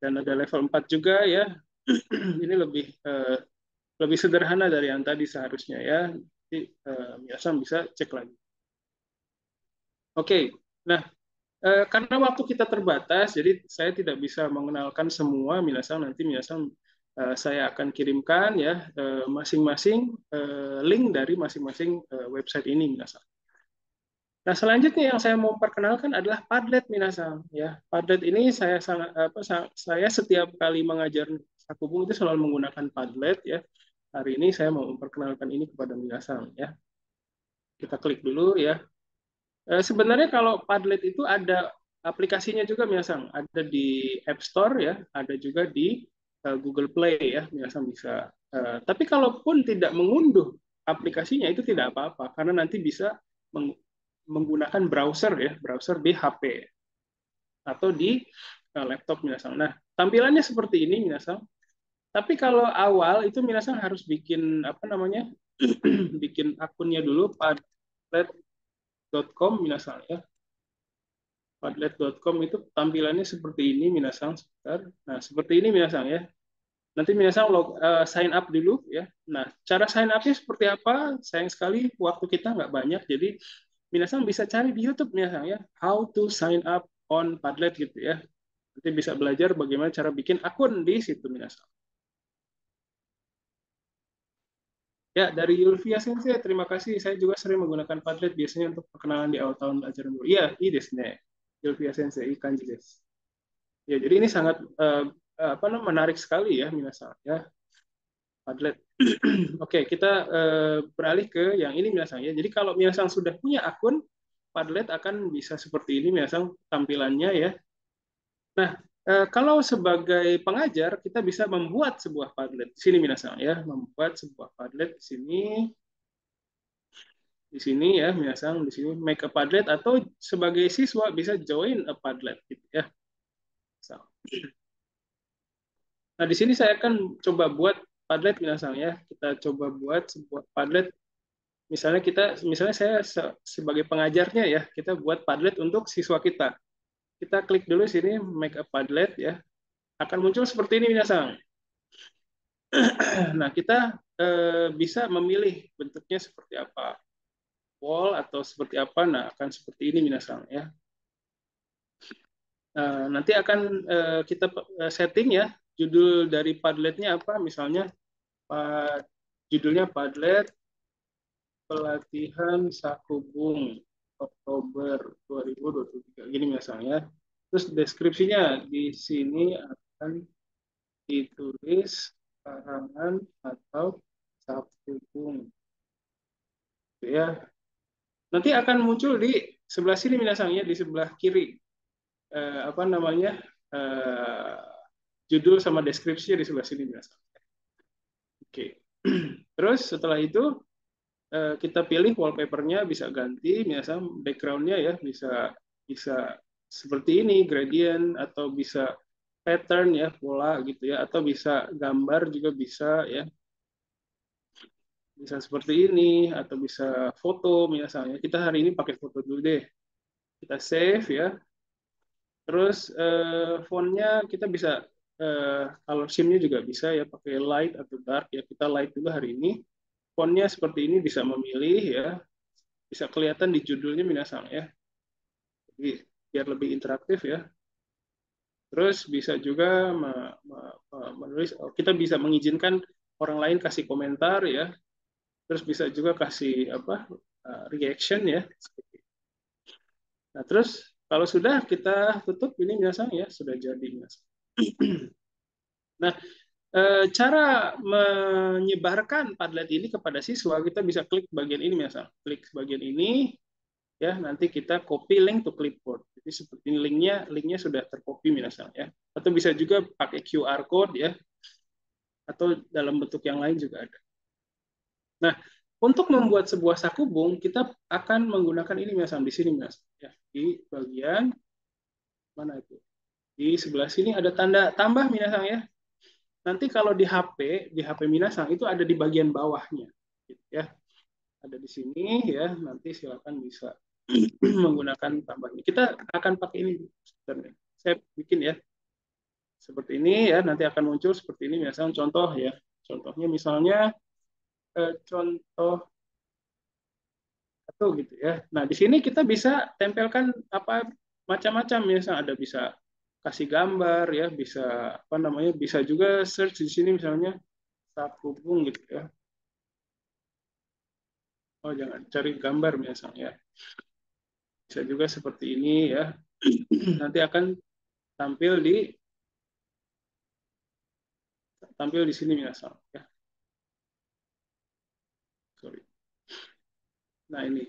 Dan ada level 4 juga ya. Ini lebih sederhana dari yang tadi seharusnya ya. Jadi minasan bisa cek lagi. Oke, nah karena waktu kita terbatas, jadi saya tidak bisa mengenalkan semua minasan. Nanti minasan saya akan kirimkan ya masing-masing link dari masing-masing website ini minasan. Nah selanjutnya yang saya mau perkenalkan adalah Padlet minasan. Ya Padlet ini saya setiap kali mengajar Sakubung itu selalu menggunakan Padlet ya. Hari ini saya mau memperkenalkan ini kepada minasan ya. Kita klik dulu ya. Sebenarnya kalau Padlet itu ada aplikasinya juga Minasang, ada di App Store ya, ada juga di Google Play ya, Minasang bisa. Tapi kalaupun tidak mengunduh aplikasinya itu tidak apa-apa, karena nanti bisa menggunakan browser ya, browser di HP atau di laptop Minasang. Nah, tampilannya seperti ini Minasang. Tapi kalau awal itu Minasang harus bikin apa namanya, bikin akunnya dulu Padlet.com Minasang ya. Padlet.com itu tampilannya seperti ini Minasang sebentar. Nah, seperti ini Minasang ya. Nanti Minasang sign up dulu ya. Nah, cara sign up-nya seperti apa? Sayang sekali waktu kita nggak banyak, jadi Minasang bisa cari di YouTube Minasang ya. How to sign up on Padlet gitu ya. Nanti bisa belajar bagaimana cara bikin akun di situ Minasang. Ya, dari Yulvia Sensei, terima kasih. Saya juga sering menggunakan Padlet biasanya untuk perkenalan di awal tahun ajaran baru. Iya, ini desu ne. Yulvia Sensei, kanji desu. Ya, jadi ini sangat menarik sekali ya minasan ya Padlet. Oke, kita beralih ke yang ini minasan ya. Jadi kalau minasan sudah punya akun Padlet akan bisa seperti ini minasan tampilannya ya. Nah, kalau sebagai pengajar kita bisa membuat sebuah Padlet. Di sini minasan ya, membuat sebuah Padlet di sini. Di sini ya, minasan di sini make a Padlet atau sebagai siswa bisa join a Padlet gitu ya. So. Nah, di sini saya akan coba buat Padlet misalnya. Kita coba buat sebuah Padlet. Misalnya saya sebagai pengajarnya ya, kita buat Padlet untuk siswa kita. Kita klik dulu sini make a Padlet ya. Akan muncul seperti ini misalnya. Nah, kita bisa memilih bentuknya seperti apa. Wall atau seperti apa. Nah, akan seperti ini misalnya ya. Nanti akan kita setting ya. Judul dari Padletnya apa? Misalnya judulnya Padlet pelatihan Sakubung Oktober 2023. Gini misalnya. Terus deskripsinya di sini akan ditulis karangan atau Sakubung. Ya. Nanti akan muncul di sebelah sini misalnya di sebelah kiri apa namanya? judul sama deskripsi di sebelah sini biasa. Oke. Terus setelah itu kita pilih wallpapernya, bisa ganti, misalnya backgroundnya ya bisa bisa seperti ini gradient, atau bisa pattern ya, pola gitu ya, atau bisa gambar juga bisa ya, bisa seperti ini, atau bisa foto misalnya. Kita hari ini pakai foto dulu deh, kita save ya. Terus fontnya kita bisa color scheme-nya juga bisa ya, pakai light atau dark ya. Kita light dulu hari ini. Fontnya seperti ini, bisa memilih ya, bisa kelihatan di judulnya minasan ya. Jadi biar lebih interaktif ya. Terus bisa juga menulis, kita bisa mengizinkan orang lain kasih komentar ya. Terus bisa juga kasih apa reaction ya. Nah terus kalau sudah kita tutup ini minasan ya, sudah jadi minasan. Nah, cara menyebarkan Padlet ini kepada siswa, kita bisa klik bagian ini misalnya, klik bagian ini ya, nanti kita copy link to clipboard. Jadi seperti ini, linknya sudah tercopy misalnya ya, atau bisa juga pakai QR code ya, atau dalam bentuk yang lain juga ada. Nah, untuk membuat sebuah sakubung kita akan menggunakan ini misalnya di sini ya, di bagian mana itu, di sebelah sini ada tanda tambah misalnya ya. Nanti kalau di HP Minasang itu ada di bagian bawahnya, gitu ya. Ada di sini ya. Nanti silakan bisa menggunakan tambahnya. Kita akan pakai ini. Saya bikin ya. Seperti ini ya. Nanti akan muncul seperti ini. Misalnya contoh ya. Contohnya misalnya contoh atau gitu ya. Nah di sini kita bisa tempelkan apa macam-macam. Misalnya ada bisa kasih gambar ya, bisa apa namanya, bisa juga search di sini misalnya sakubung gitu ya. Oh jangan cari gambar misalnya ya. Bisa juga seperti ini ya. Nanti akan tampil di sini misalnya ya. Sorry. Nah ini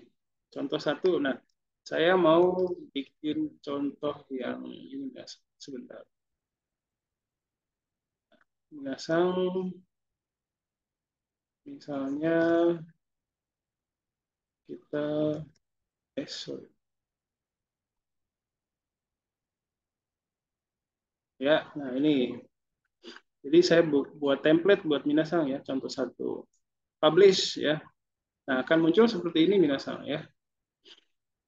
contoh satu. Nah saya mau bikin contoh yang ini sebentar. Minasang misalnya kita sorry. Ya, nah ini. Jadi saya buat template buat Minasang ya, contoh satu. Publish ya. Nah, akan muncul seperti ini Minasang ya.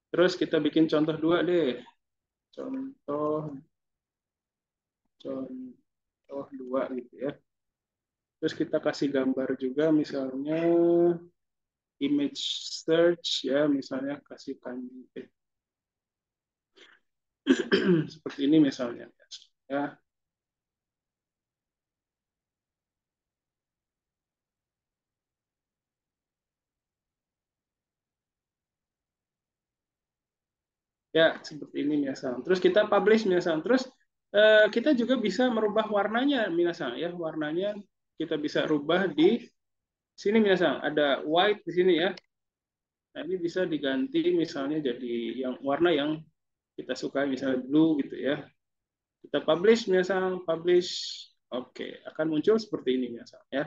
Terus kita bikin contoh dua deh. Contoh dua gitu ya. Terus kita kasih gambar juga, misalnya image search ya, misalnya kasih kanji seperti ini misalnya ya. Ya seperti ini misalnya. Terus kita publish misalnya. Terus kita juga bisa merubah warnanya misalnya ya. Warnanya kita bisa rubah di sini misalnya. Ada white di sini ya. Nah ini bisa diganti misalnya jadi yang warna yang kita suka, misalnya blue gitu ya. Kita publish misalnya, publish. Oke, akan muncul seperti ini misalnya ya.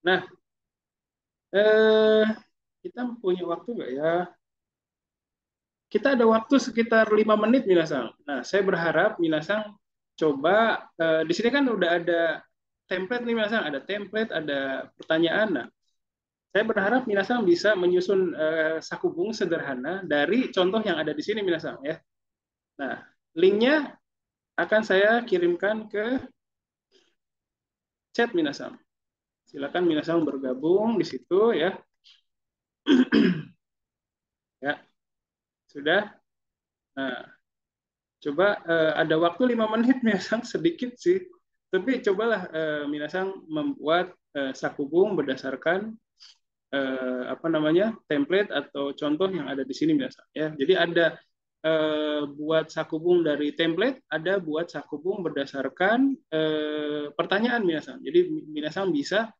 Nah, kita punya waktu nggak ya? Kita ada waktu sekitar 5 menit Minasang. Nah, saya berharap Minasang coba, di sini kan udah ada template nih Minasang, ada template, ada pertanyaan. Nah, saya berharap Minasang bisa menyusun sakubung sederhana dari contoh yang ada di sini Minasang ya. Nah, linknya akan saya kirimkan ke chat Minasang. Silakan Minasang bergabung di situ ya. Ya, sudah. Nah, coba ada waktu 5 menit Minasang, sedikit sih. Tapi cobalah Minasang membuat sakubung berdasarkan apa namanya, template atau contoh yang ada di sini Minasang ya. Jadi ada buat sakubung dari template, ada buat sakubung berdasarkan pertanyaan Minasang. Jadi Minasang bisa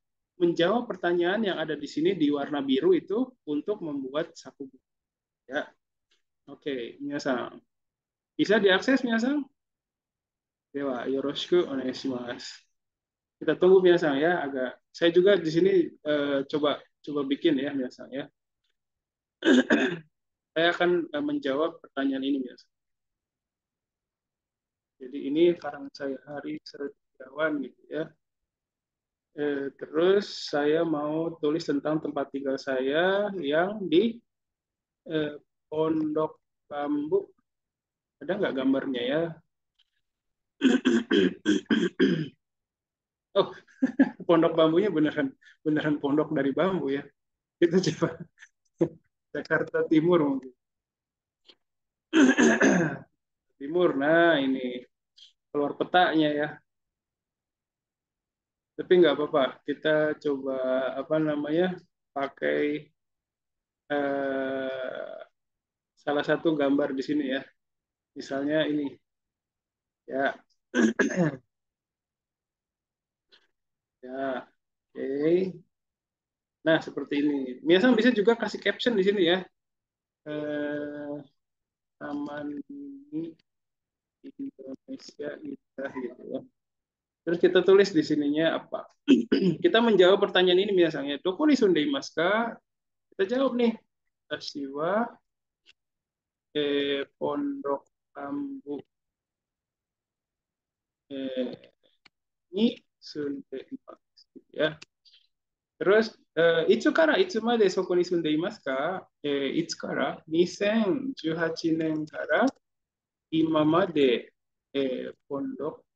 menjawab pertanyaan yang ada di sini di warna biru itu untuk membuat sakubung. Ya, oke, Minasang. Bisa diakses Minasang? Dewa, yoroshiku onegaishimasu. Kita tunggu biasa ya, agak. Saya juga di sini coba coba bikin ya biasa ya. Saya akan menjawab pertanyaan ini biasa. Jadi ini karang saya hari Setiawan gitu ya. Terus saya mau tulis tentang tempat tinggal saya yang di eh, Pondok Bambu. Ada nggak gambarnya ya? Oh, pondok bambunya beneran beneran pondok dari bambu ya. Kita coba Jakarta Timur mungkin. Timur. Nah, ini keluar petanya ya. Tapi nggak apa-apa. Kita coba apa namanya? Pakai eh, salah satu gambar di sini ya. Misalnya ini ya. Ya, oke. Nah, seperti ini. Biasanya bisa juga kasih caption di sini ya. Eh, Taman Mini Indonesia Indah gitu ya. Terus kita tulis di sininya apa? Kita menjawab pertanyaan ini biasanya. Doko ni sundaimasu ka? Kita jawab nih. Watashi wa pondok bambu eh, ni sundaimasu gitu ya. Terus itsu kara itsu made soko ni sundeimasu ka? Itsu kara 2018年から今まで、pondok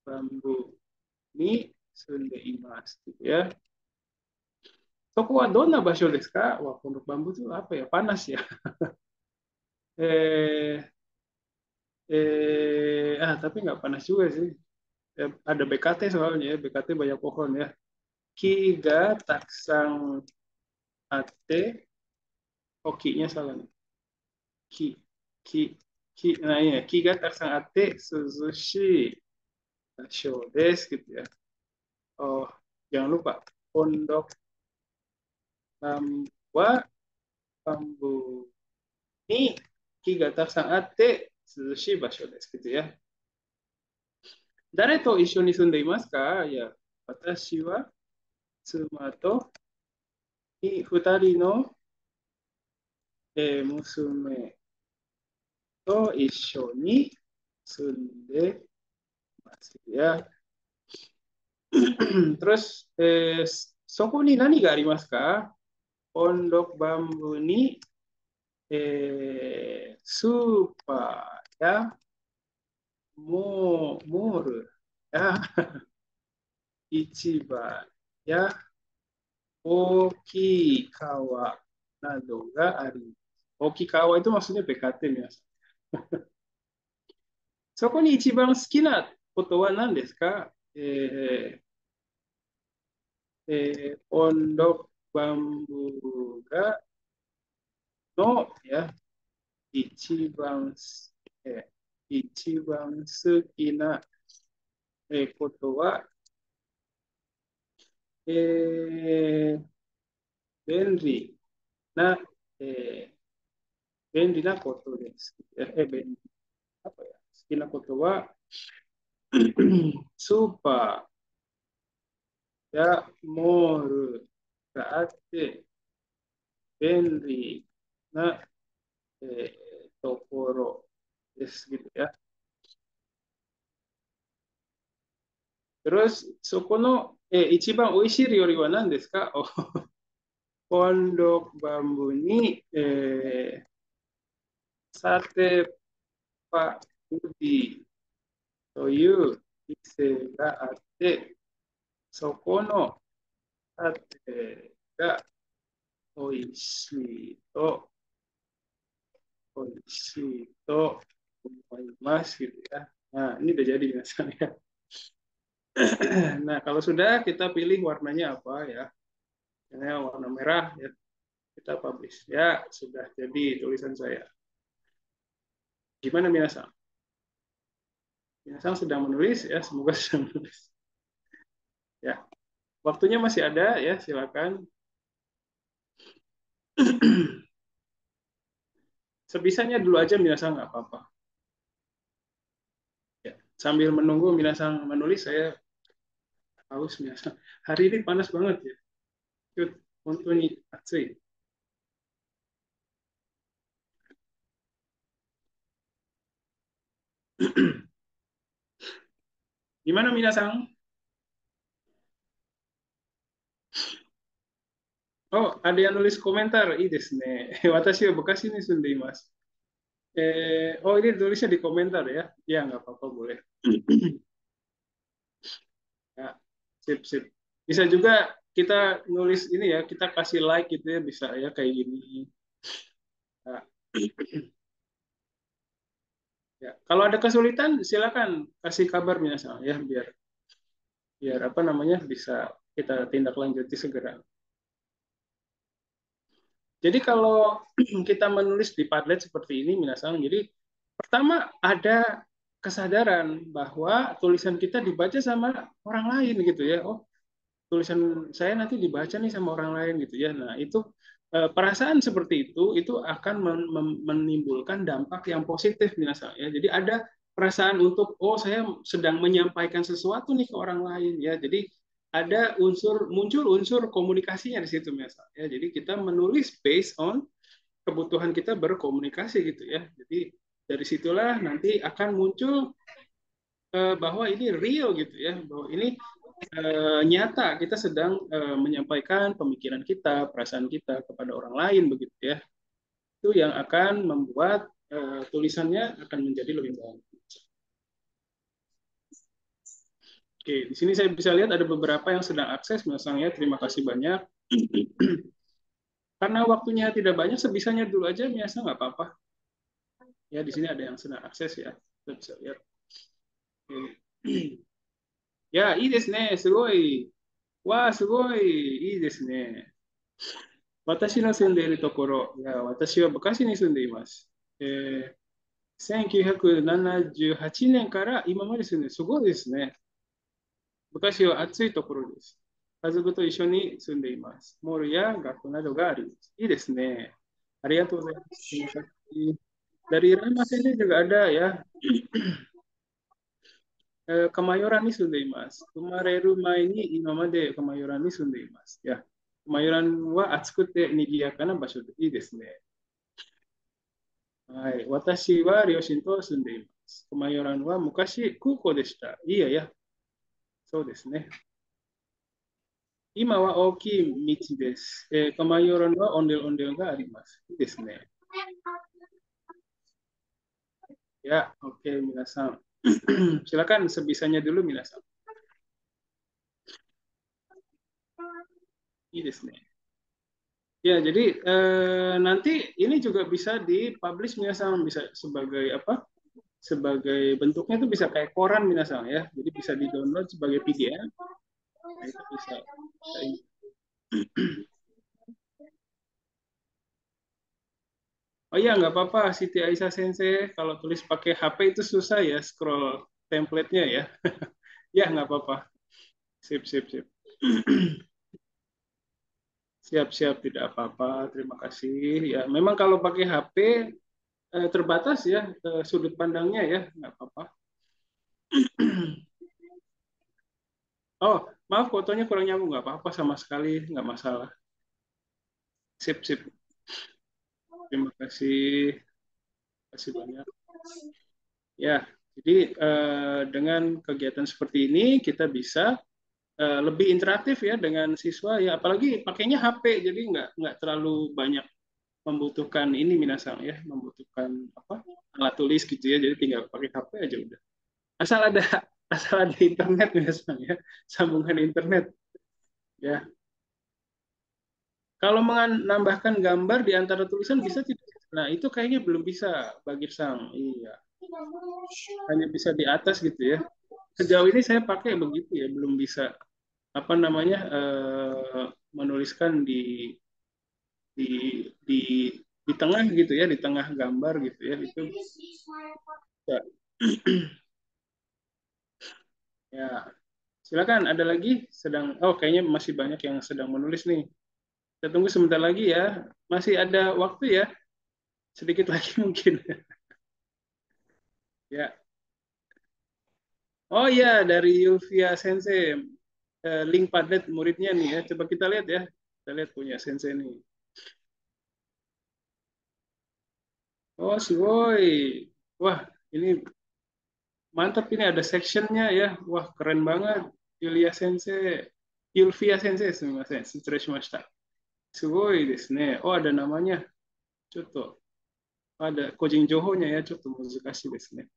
bambu ni sundeimasu gitu ya. Toko wa donna basho desu ka? Wah, pondok bambu itu apa ya? Panas ya. Eh, tapi nggak panas juga sih. Ada BKT soalnya ya. BKT banyak pohon ya. Kiga taksang ate. Oh, ki-nya salah nih. Ki, ki, ki. Nah, iya. Kiga taksang ate suzushi basho desu gitu ya. Oh, jangan lupa. Pondok bambu wa bambu ni kiga taksang ate suzushi basho desu gitu ya. Dare to issho ni sundeimasu ka? Ya, watashi wa tsuma to 二人の、娘と一緒に住んでますや。Terus, so こに何がありますか？ Pondok bambu ni supaya mall ya, ichiba ya, okikawa nado ga ari. Okikawa itu maksudnya BKT ya. そこに一番好きなことは何ですか？pondok bambu ga no ya ichiban ichiban suki na koto wa 便利な、便利なことです。便利apa ya? 好きなことはスーパーやモールがあって便利な、ところですgitu ya. Terus そこの、一番美味しい料理は何ですか？pondok bambu ni sate Pak Budi という店があって、そこのサテが美味しいと、美味しいと思いますgitu ya. Nah, ini udah jadi biasanya. Nah, kalau sudah kita pilih warnanya apa ya. Misalnya warna merah ya. Kita publish. Ya, sudah jadi tulisan saya. Gimana Minasang? Minasang sedang menulis ya, semoga sedang menulis. Ya, waktunya masih ada ya, silakan. Sebisanya dulu aja Minasang nggak apa-apa. Ya, sambil menunggu minasang menulis, saya haus minasang. Hari ini panas banget ya. Cud, hontoni atsui. Gimana minasang? Oh, ada yang nulis komentar. Ii desu ne. Watashi wa Bekasi ni sundeimasu. Oh, ini tulisnya di komentar ya. Ya, nggak apa-apa, boleh. Ya, sip, sip. Bisa juga kita nulis ini ya, kita kasih like gitu ya, bisa ya kayak gini. Ya. Ya. Kalau ada kesulitan, silakan kasih kabar minasang ya, biar biar apa namanya bisa kita tindak lanjuti segera. Jadi kalau kita menulis di Padlet seperti ini, minasang, jadi pertama ada kesadaran bahwa tulisan kita dibaca sama orang lain gitu ya. Oh, tulisan saya nanti dibaca nih sama orang lain gitu ya. Nah, itu perasaan seperti itu akan menimbulkan dampak yang positif minasang ya. Jadi ada perasaan untuk oh saya sedang menyampaikan sesuatu nih ke orang lain ya. Jadi ada muncul unsur komunikasinya di situ minasang ya. Jadi kita menulis based on kebutuhan kita berkomunikasi gitu ya. Jadi dari situlah nanti akan muncul bahwa ini real gitu ya, bahwa ini nyata kita sedang menyampaikan pemikiran kita, perasaan kita kepada orang lain begitu ya. Itu yang akan membuat tulisannya akan menjadi lebih baik. Oke, di sini saya bisa lihat ada beberapa yang sedang akses, misalnya terima kasih banyak. Karena waktunya tidak banyak, sebisanya dulu aja, biasa nggak apa-apa. Ya, di sini ada yang sedang akses ya, kita bisa lihat. Ya,いいですね。すごい。わあ、すごい。いいですね。私の住んでいるところ、いや、私は昔に住んでいます。1978年から今まで住んで、すごいですね。昔は暑いところです。家族と一緒に住んでいます。モールや学校などがあります。いいですね。ありがとうございます。terima kasih. Dari Rama ini juga ada ya. Kemayoran ni sundeimasu. Kumareru mae ni imamade Kemayoran ni sundeimasu. Ya. Kemayoran wa atsukute nigiyaka na basho de ii desu ne. Hai, watashi wa ryoshin to sundeimasu. Kemayoran wa mukashi kuko deshita. Iya ya. So desu ne. Ima wa ookii michi desu. Kemayoran wa ondel-ondel ga arimasu. Ii desu ne. Ya, oke, minasan. Silakan sebisanya dulu minasan. Ii desu ne. Ya, jadi nanti ini juga bisa dipublish minasan, bisa sebagai apa? Sebagai bentuknya itu bisa kayak koran minasan ya. Jadi bisa di-download sebagai PDF. Nah, itu bisa. Oh iya, nggak apa-apa, Siti Aisyah Sensei. Kalau tulis pakai HP itu susah ya, scroll template-nya ya. Ya, nggak apa-apa. Sip, sip, sip. Siap-siap, tidak apa-apa. Terima kasih. Ya, memang kalau pakai HP terbatas ya sudut pandangnya ya, nggak apa-apa. Oh, maaf fotonya kurang nyambung, nggak apa-apa sama sekali, nggak masalah. Sip, sip. Terima kasih. Terima kasih banyak. Ya, jadi dengan kegiatan seperti ini kita bisa lebih interaktif ya dengan siswa ya, apalagi pakainya HP, jadi nggak terlalu banyak membutuhkan ini minasang ya, membutuhkan apa alat tulis gitu ya, jadi tinggal pakai HP aja udah. Asal ada asal ada internet minasang ya, sambungan internet ya. Kalau menambahkan gambar di antara tulisan bisa tidak? Nah, itu kayaknya belum bisa bagi Sang. Iya, hanya bisa di atas gitu ya. Sejauh ini saya pakai begitu ya, belum bisa apa namanya menuliskan di di di tengah gitu ya, di tengah gambar gitu ya, itu ya. Ya, silakan ada lagi sedang kayaknya masih banyak yang sedang menulis nih. Kita tunggu sebentar lagi ya. Masih ada waktu ya. Sedikit lagi mungkin. Ya. Oh iya, dari Yulvia Sensei. Link Padlet muridnya nih ya. Coba kita lihat ya. Kita lihat punya Sensei nih. Oh, sugoi. Wah, ini mantap, ini ada sectionnya ya. Wah, keren banget. Yulia Sensei. Yulvia Sensei, sumimasen.失礼しました。すごいですね。Oh, ada namanya. ちょっとada Kojing Joho-nya ya. ちょっと難しいですね.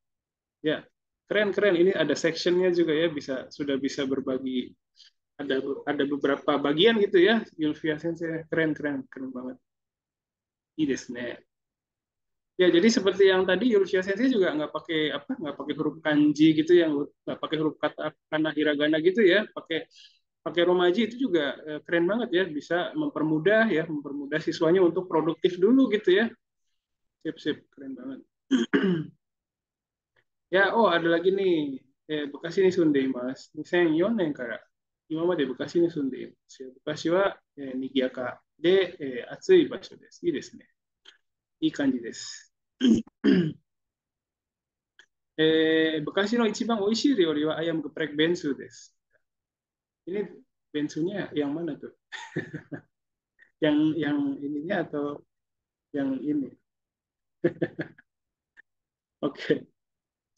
Ya, keren-keren. Ini ada sectionnya juga ya. Sudah bisa berbagi. Ada beberapa bagian gitu ya. Yulvia Sensei. Keren-keren. Keren banget. Ini desu ne. Ya, jadi seperti yang tadi Yulvia Sensei juga nggak pakai huruf kanji gitu, yang nggak pakai huruf katakana hiragana gitu ya, pakai pakai romaji itu juga keren banget ya, bisa mempermudah siswanya untuk produktif dulu gitu ya. Sip sip, keren banget. Ya, oh ada lagi nih. Bekasi ni sunde mas. 2004年から今まで昔に住んでいます。昔は、賑やかで、暑い場所です。いいですね。いい感じです。Bekasi no ichiban oishii ryori wa ayam geprek bensu desu. Ini bensunya yang mana tuh? Yang ininya atau yang ini? Oke,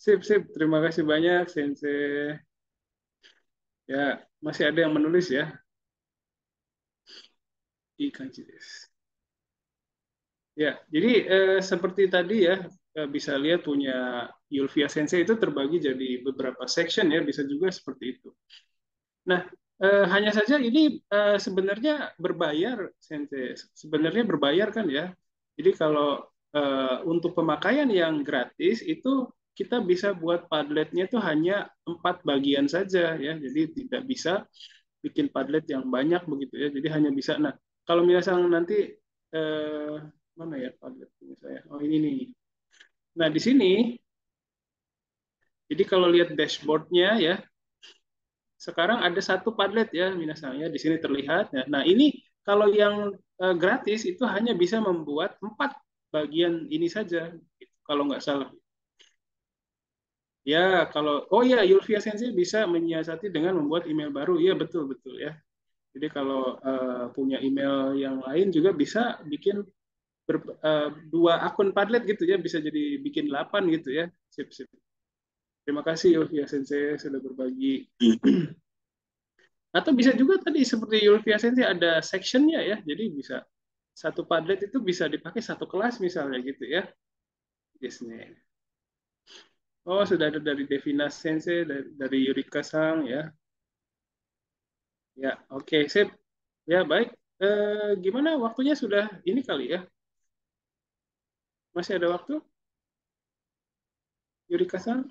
sip sip. Terima kasih banyak, Sensei. Ya, masih ada yang menulis ya. Ikanji desu. Ya, jadi seperti tadi ya, bisa lihat punya Yulvia Sensei itu terbagi jadi beberapa section ya, bisa juga seperti itu. Nah, hanya saja ini sebenarnya berbayar, Sensei. Sebenarnya berbayar kan ya. Jadi kalau untuk pemakaian yang gratis itu kita bisa buat Padletnya itu hanya 4 bagian saja ya. Jadi tidak bisa bikin Padlet yang banyak begitu ya. Jadi hanya bisa. Nah, kalau misalnya nanti eh, mana ya Padlet punya saya? Oh ini nih. Nah di sini, jadi kalau lihat dashboardnya ya, sekarang ada satu Padlet ya, misalnya di sini terlihat. Ya. Nah, ini kalau yang gratis itu hanya bisa membuat 4 bagian ini saja, gitu, kalau nggak salah. Ya, oh ya, Yulvia Sensei bisa menyiasati dengan membuat email baru. Iya, betul betul ya. Jadi kalau punya email yang lain juga bisa bikin 2 akun Padlet gitu ya, bisa jadi bikin 8 gitu ya. Sip sip. Terima kasih Yulvia Sensei sudah berbagi. Atau bisa juga tadi seperti Yulvia Sensei ada sectionnya ya, jadi bisa satu Padlet itu bisa dipakai satu kelas misalnya gitu ya. Yes, nih. Oh, sudah ada dari Devina Sensei, dari Yurika Sang ya. Ya, oke, sip. Ya, baik. Gimana waktunya sudah ini kali ya? Masih ada waktu, Yurika Sang?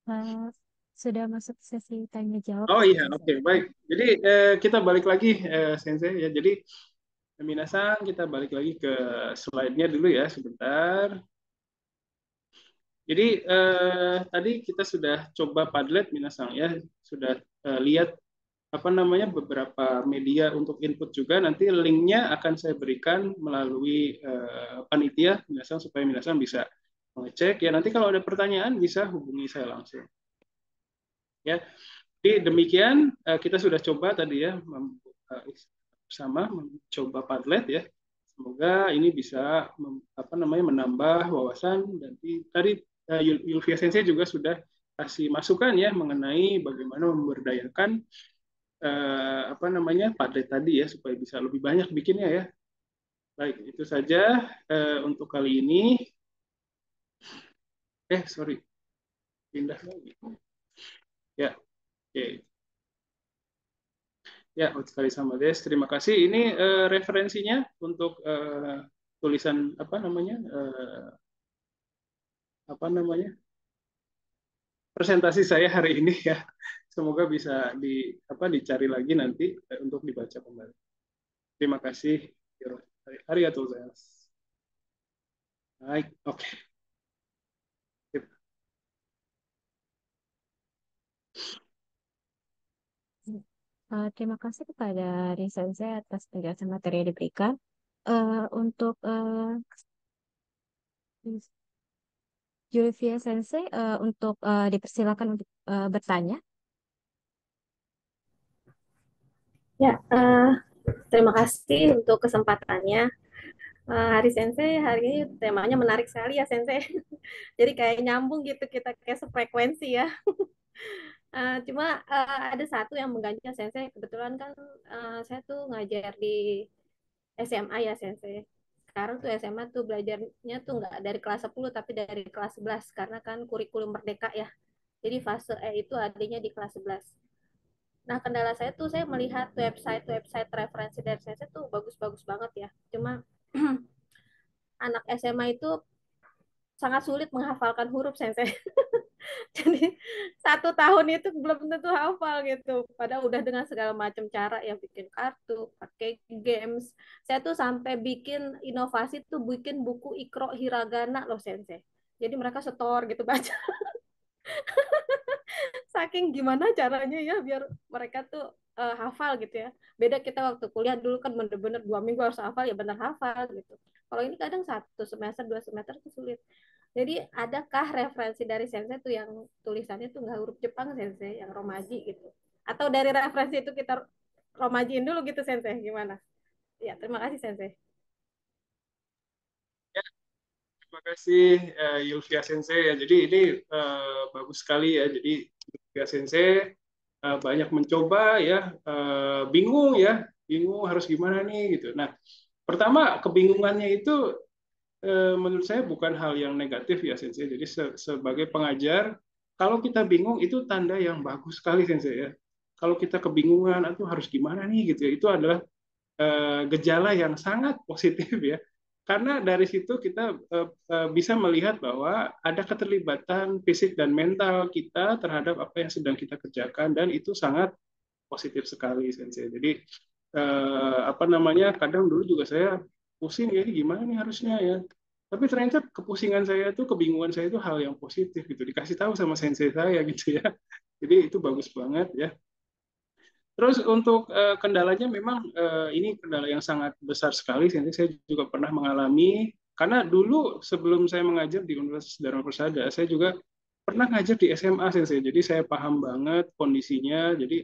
Eh, sudah masuk sesi tanya jawab Oh iya, Sensei. oke, baik. Jadi kita balik lagi, Sensei ya. Jadi Minasan, kita balik lagi ke slide-nya dulu ya, sebentar. Jadi tadi kita sudah coba Padlet, Minasang ya, sudah lihat apa namanya beberapa media untuk input juga. Nanti linknya akan saya berikan melalui panitia Minasang supaya Minasang bisa mengecek ya. Nanti kalau ada pertanyaan bisa hubungi saya langsung. Ya, jadi demikian kita sudah coba tadi ya bersama mencoba Padlet ya. Semoga ini bisa apa namanya menambah wawasan, dan tadi Yulvia Sensei juga sudah kasih masukan ya mengenai bagaimana memberdayakan apa namanya Padlet tadi ya supaya bisa lebih banyak bikinnya ya. Baik, itu saja untuk kali ini. Sorry, pindah lagi. Ya, oke. Ya, sekali sama Des. Terima kasih. Ini referensinya untuk tulisan apa namanya presentasi saya hari ini ya. Semoga bisa dicari lagi nanti untuk dibaca kembali. Terima kasih. Arigatou gozaimasu. Baik, oke. Terima kasih kepada Sensei atas penjelasan materi yang diberikan. Untuk Julivia Sensei, untuk dipersilakan untuk bertanya. Ya, terima kasih untuk kesempatannya. Hari Sensei, hari ini temanya menarik sekali ya Sensei. Jadi kayak nyambung gitu, kita kayak sefrekuensi ya. Cuma ada satu yang mengganjal Sensei. Kebetulan kan saya tuh ngajar di SMA ya Sensei. Sekarang tuh SMA tuh belajarnya tuh nggak dari kelas 10 tapi dari kelas 11 karena kan kurikulum merdeka ya. Jadi fase E itu adanya di kelas 11. Nah, kendala saya tuh saya melihat website referensi dari saya tuh bagus-bagus banget ya. Cuma anak SMA itu sangat sulit menghafalkan huruf Sensei. Jadi 1 tahun itu belum tentu hafal gitu. Padahal udah dengan segala macam cara ya bikin kartu, pakai games. Saya tuh sampai bikin inovasi tuh bikin buku ikro hiragana loh Sensei. Jadi mereka setor gitu baca. Saking gimana caranya ya biar mereka tuh hafal gitu ya. Beda kita waktu kuliah dulu kan bener-bener 2 minggu harus hafal ya bener hafal gitu. Kalau ini kadang 1 semester 2 semester tuh sulit. Jadi adakah referensi dari Sensei tuh yang tulisannya tuh nggak huruf Jepang Sensei, yang romaji gitu? Atau dari referensi itu kita romajiin dulu gitu Sensei, gimana? Ya, terima kasih Sensei. Ya, terima kasih Yulvia Sensei ya. Jadi ini bagus sekali ya. Jadi Yulvia Sensei banyak mencoba ya, bingung ya, bingung harus gimana nih gitu. Nah, pertama kebingungannya itu menurut saya bukan hal yang negatif ya Sensei. Jadi sebagai pengajar, kalau kita bingung itu tanda yang bagus sekali Sensei ya. Kalau kita kebingungan atau harus gimana nih gitu ya, itu adalah gejala yang sangat positif ya. Karena dari situ kita bisa melihat bahwa ada keterlibatan fisik dan mental kita terhadap apa yang sedang kita kerjakan dan itu sangat positif sekali Sensei. Jadi apa namanya? Kadang dulu juga saya pusing ya gimana nih harusnya ya. Tapi ternyata kepusingan saya itu, kebingungan saya itu hal yang positif gitu. Dikasih tahu sama sensei saya gitu ya. Jadi itu bagus banget ya. Terus untuk kendalanya memang ini kendala yang sangat besar sekali. Saya juga pernah mengalami karena dulu sebelum saya mengajar di Universitas Dharma Persada, saya juga pernah ngajar di SMA Sensei. Jadi saya paham banget kondisinya. Jadi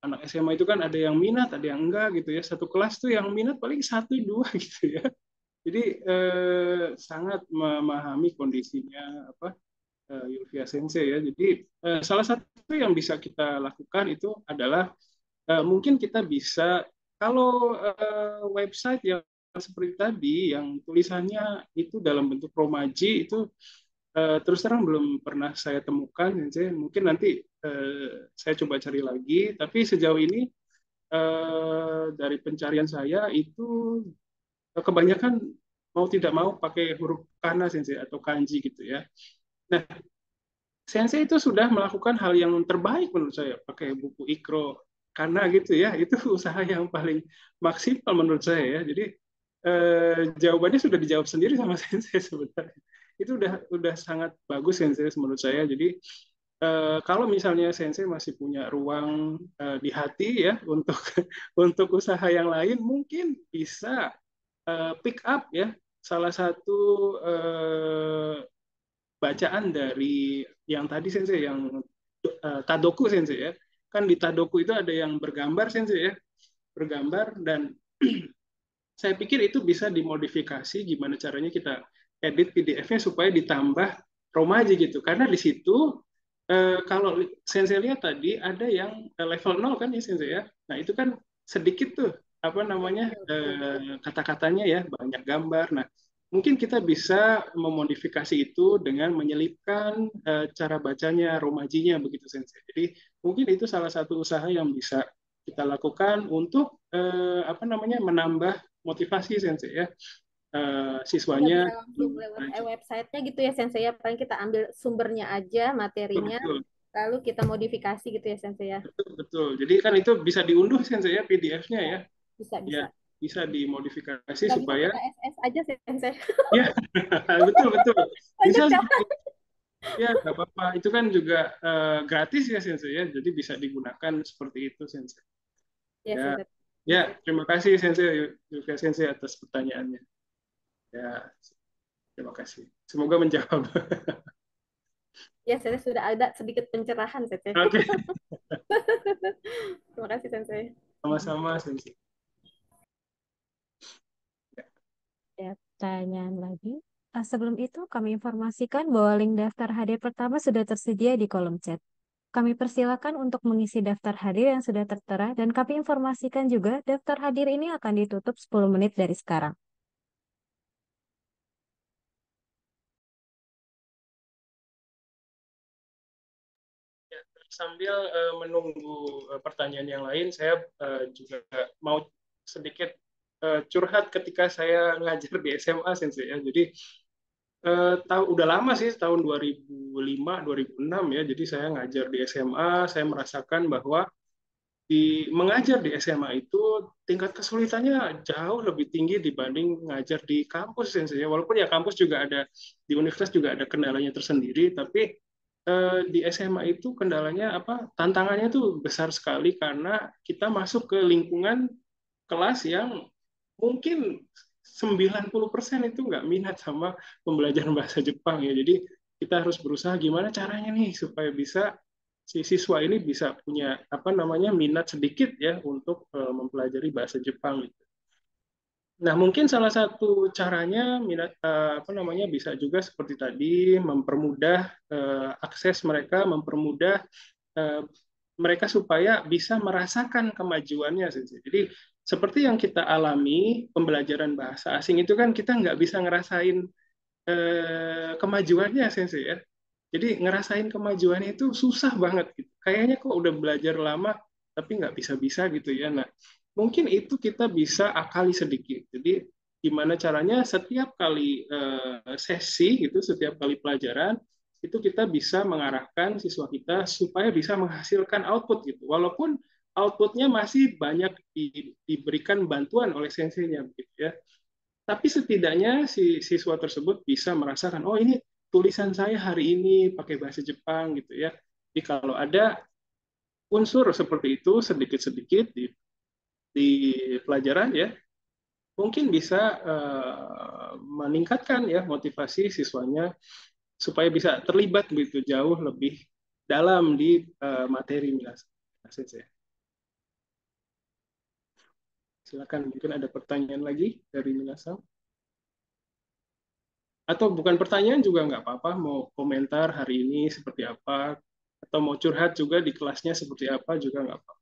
anak SMA itu kan ada yang minat, ada yang enggak gitu ya. Satu kelas tuh yang minat paling satu dua gitu ya. Jadi sangat memahami kondisinya apa Yulvia Sensei ya. Jadi salah satu yang bisa kita lakukan itu adalah mungkin kita bisa kalau website yang seperti tadi yang tulisannya itu dalam bentuk romaji itu terus terang belum pernah saya temukan. Mungkin nanti saya coba cari lagi. Tapi sejauh ini dari pencarian saya itu kebanyakan mau tidak mau pakai huruf kana sensei atau kanji gitu ya. Nah, sensei itu sudah melakukan hal yang terbaik menurut saya pakai buku ikro kana gitu ya. Itu usaha yang paling maksimal menurut saya ya. Jadi jawabannya sudah dijawab sendiri sama sensei sebenarnya. Itu udah sangat bagus sensei menurut saya. Jadi kalau misalnya sensei masih punya ruang di hati ya untuk untuk usaha yang lain mungkin bisa pick up ya salah satu bacaan dari yang tadi sensei yang Tadoku sensei ya. Kan di Tadoku itu ada yang bergambar sensei ya, bergambar dan saya pikir itu bisa dimodifikasi gimana caranya kita edit PDF-nya supaya ditambah romaji gitu. Karena di situ kalau sensei lihat tadi ada yang level 0 kan ya sensei ya. Nah, itu kan sedikit tuh apa namanya kata-katanya ya, banyak gambar. Nah, mungkin kita bisa memodifikasi itu dengan menyelipkan cara bacanya, romajinya begitu sensei. Jadi, mungkin itu salah satu usaha yang bisa kita lakukan untuk apa namanya menambah motivasi sensei ya Nggak siswanya bisa langsung lewat website-nya gitu ya Sensei ya. Paling kita ambil sumbernya aja, materinya, betul, lalu kita modifikasi gitu ya Sensei ya. betul, betul. Jadi kan itu bisa diunduh sensei ya PDF-nya ya. Bisa, Ya, bisa. bisa dimodifikasi Nggak bisa supaya kita SS aja Sensei. ya betul betul bisa Lanjut Kak. ya nggak apa-apa itu kan juga gratis ya sensei ya jadi bisa digunakan seperti itu sensei Ya ya Sensei. ya terima kasih sensei juga sensei atas pertanyaannya ya terima kasih semoga menjawab Ya, saya sudah ada sedikit pencerahan, Sensei. Oke, Terima kasih, Sensei. sama-sama, Sensei. Ada pertanyaan lagi. Sebelum itu, kami informasikan bahwa link daftar hadir pertama sudah tersedia di kolom chat. Kami persilakan untuk mengisi daftar hadir yang sudah tertera dan kami informasikan juga daftar hadir ini akan ditutup 10 menit dari sekarang. Ya, sambil menunggu pertanyaan yang lain, saya juga mau sedikit curhat ketika saya ngajar di SMA, Sensei ya. Jadi udah lama sih, tahun 2005, 2006 ya. Jadi saya ngajar di SMA, saya merasakan bahwa mengajar di SMA itu tingkat kesulitannya jauh lebih tinggi dibanding ngajar di kampus, Sensei. Walaupun ya kampus juga ada, di universitas juga ada kendalanya tersendiri, tapi di SMA itu kendalanya apa? Tantangannya tuh besar sekali karena kita masuk ke lingkungan kelas yang mungkin 90% itu nggak minat sama pembelajaran bahasa Jepang ya. Jadi kita harus berusaha gimana caranya nih supaya bisa si siswa ini bisa punya apa namanya minat sedikit ya untuk mempelajari bahasa Jepang gitu. Nah, mungkin salah satu caranya minat apa namanya bisa juga seperti tadi mempermudah akses mereka, mempermudah eh, mereka supaya bisa merasakan kemajuannya. Jadi seperti yang kita alami pembelajaran bahasa asing itu kan kita nggak bisa ngerasain kemajuannya, Sensei ya. Jadi ngerasain kemajuannya itu susah banget gitu. Kayaknya kok udah belajar lama tapi nggak bisa-bisa gitu ya. Nah, mungkin itu kita bisa akali sedikit. Jadi gimana caranya setiap kali sesi gitu, setiap kali pelajaran itu kita bisa mengarahkan siswa kita supaya bisa menghasilkan output gitu. Walaupun outputnya masih banyak diberikan bantuan oleh senseinya gitu ya. Tapi setidaknya si siswa tersebut bisa merasakan, oh ini tulisan saya hari ini pakai bahasa Jepang gitu ya. Jadi kalau ada unsur seperti itu sedikit-sedikit di pelajaran ya, mungkin bisa meningkatkan ya motivasi siswanya supaya bisa terlibat begitu jauh lebih dalam di materi Milas. Silakan, mungkin ada pertanyaan lagi dari Minasang. Atau bukan pertanyaan juga nggak apa-apa, mau komentar hari ini seperti apa, atau mau curhat juga di kelasnya seperti apa juga nggak apa-apa.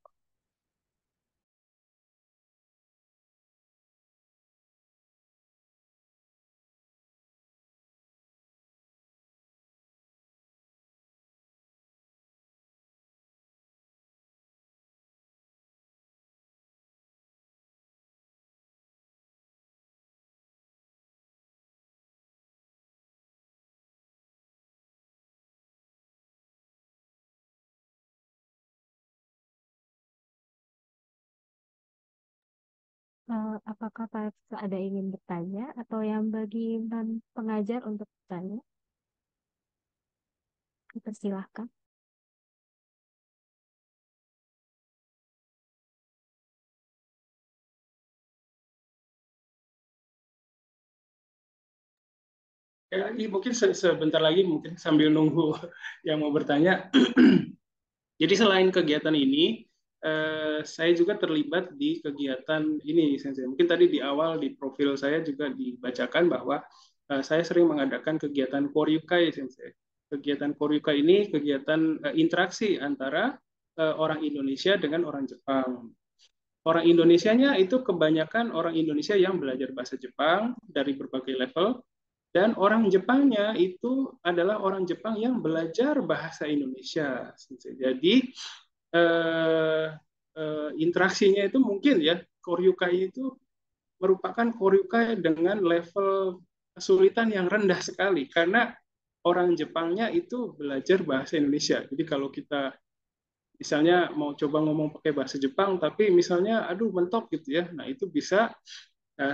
Apakah Pak ada ingin bertanya atau yang bagi pengajar untuk bertanya? Dipersilahkan. Ya, ini mungkin sebentar lagi mungkin sambil nunggu yang mau bertanya. Jadi selain kegiatan ini, saya juga terlibat di kegiatan ini, Sensei. Mungkin tadi di awal di profil saya juga dibacakan bahwa saya sering mengadakan kegiatan Koryukai, Sensei. Kegiatan Koryukai ini kegiatan interaksi antara orang Indonesia dengan orang Jepang. Orang Indonesianya itu kebanyakan orang Indonesia yang belajar bahasa Jepang dari berbagai level, dan orang Jepangnya itu adalah orang Jepang yang belajar bahasa Indonesia. Jadi eh, interaksinya itu mungkin ya koryukai itu merupakan koryukai dengan level kesulitan yang rendah sekali karena orang Jepangnya itu belajar bahasa Indonesia. Jadi kalau kita misalnya mau coba ngomong pakai bahasa Jepang tapi misalnya aduh mentok gitu ya, nah itu bisa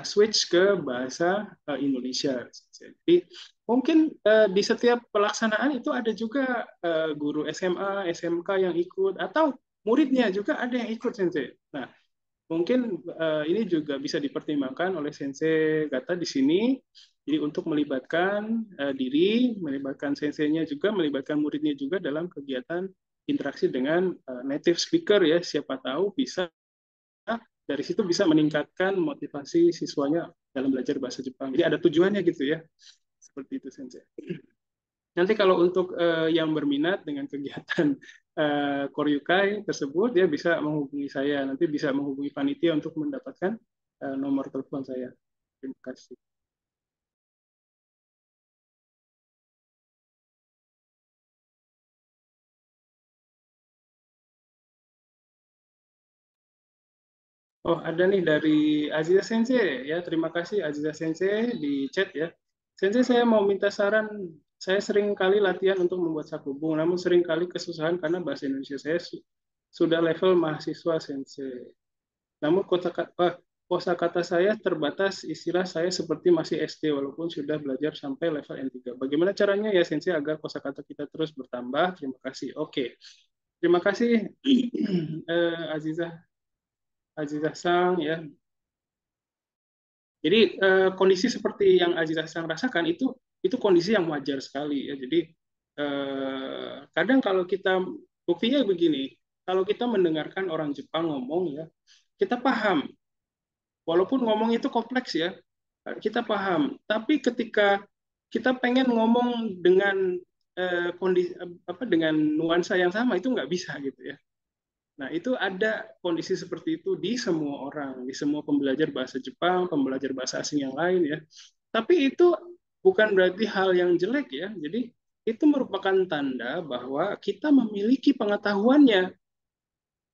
switch ke bahasa Indonesia. Jadi mungkin di setiap pelaksanaan itu ada juga guru SMA, SMK yang ikut atau muridnya juga ada yang ikut, Sensei. Nah, mungkin ini juga bisa dipertimbangkan oleh Sensei Gata di sini. Jadi untuk melibatkan diri, melibatkan senseinya juga, melibatkan muridnya juga dalam kegiatan interaksi dengan native speaker ya. Siapa tahu bisa dari situ bisa meningkatkan motivasi siswanya dalam belajar bahasa Jepang. Jadi ada tujuannya gitu ya. Seperti itu Sensei. Nanti kalau untuk yang berminat dengan kegiatan Koryukai tersebut, dia bisa menghubungi saya. Nanti bisa menghubungi panitia untuk mendapatkan nomor telepon saya. Terima kasih. Oh, ada nih dari Aziza Sensei ya. Terima kasih Aziza Sensei di chat ya. Sensei, saya mau minta saran. Saya sering kali latihan untuk membuat sakubung, namun sering kali kesusahan karena bahasa Indonesia saya sudah level mahasiswa Sensei. Namun kosakata saya terbatas, istilah saya seperti masih SD walaupun sudah belajar sampai level N3. Bagaimana caranya ya Sensei agar kosakata kita terus bertambah? Terima kasih. Oke. Terima kasih Aziza Sang ya. Jadi kondisi seperti yang Aziza Sang rasakan itu kondisi yang wajar sekali ya. Jadi kadang kalau kita buktinya begini, kalau kita mendengarkan orang Jepang ngomong ya, kita paham. Walaupun ngomong itu kompleks ya, kita paham. Tapi ketika kita pengen ngomong dengan kondisi dengan nuansa yang sama itu nggak bisa gitu ya. Nah, itu ada kondisi seperti itu di semua orang, di semua pembelajar bahasa Jepang, pembelajar bahasa asing yang lain ya. Tapi itu bukan berarti hal yang jelek ya. Jadi itu merupakan tanda bahwa kita memiliki pengetahuannya.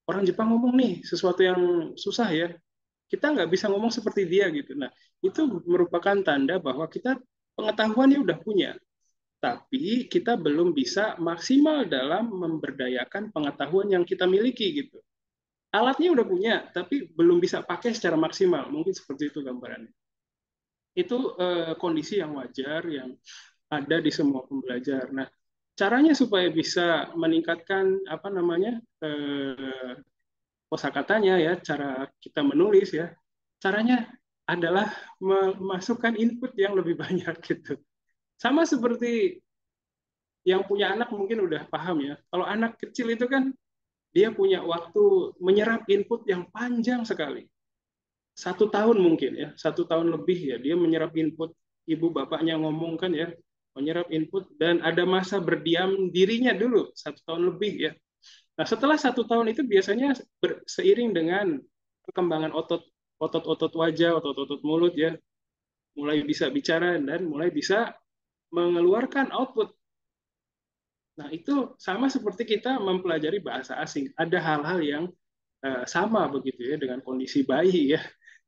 Orang Jepang ngomong nih sesuatu yang susah ya, kita nggak bisa ngomong seperti dia gitu. Nah, itu merupakan tanda bahwa kita pengetahuannya udah punya, tapi kita belum bisa maksimal dalam memberdayakan pengetahuan yang kita miliki gitu. Alatnya udah punya, tapi belum bisa pakai secara maksimal. Mungkin seperti itu gambarannya. Itu kondisi yang wajar yang ada di semua pembelajar. Nah, caranya supaya bisa meningkatkan apa namanya kosakatanya ya, cara kita menulis ya, caranya adalah memasukkan input yang lebih banyak gitu. Sama seperti yang punya anak mungkin udah paham ya. Kalau anak kecil itu kan dia punya waktu menyerap input yang panjang sekali. 1 tahun mungkin ya, 1 tahun lebih ya, dia menyerap input ibu bapaknya ngomong kan ya, menyerap input dan ada masa berdiam dirinya dulu 1 tahun lebih ya. Nah setelah 1 tahun itu biasanya seiring dengan perkembangan otot-otot wajah, otot-otot mulut ya, mulai bisa bicara dan mulai bisa mengeluarkan output. Nah, itu sama seperti kita mempelajari bahasa asing. Ada hal-hal yang sama begitu ya dengan kondisi bayi ya.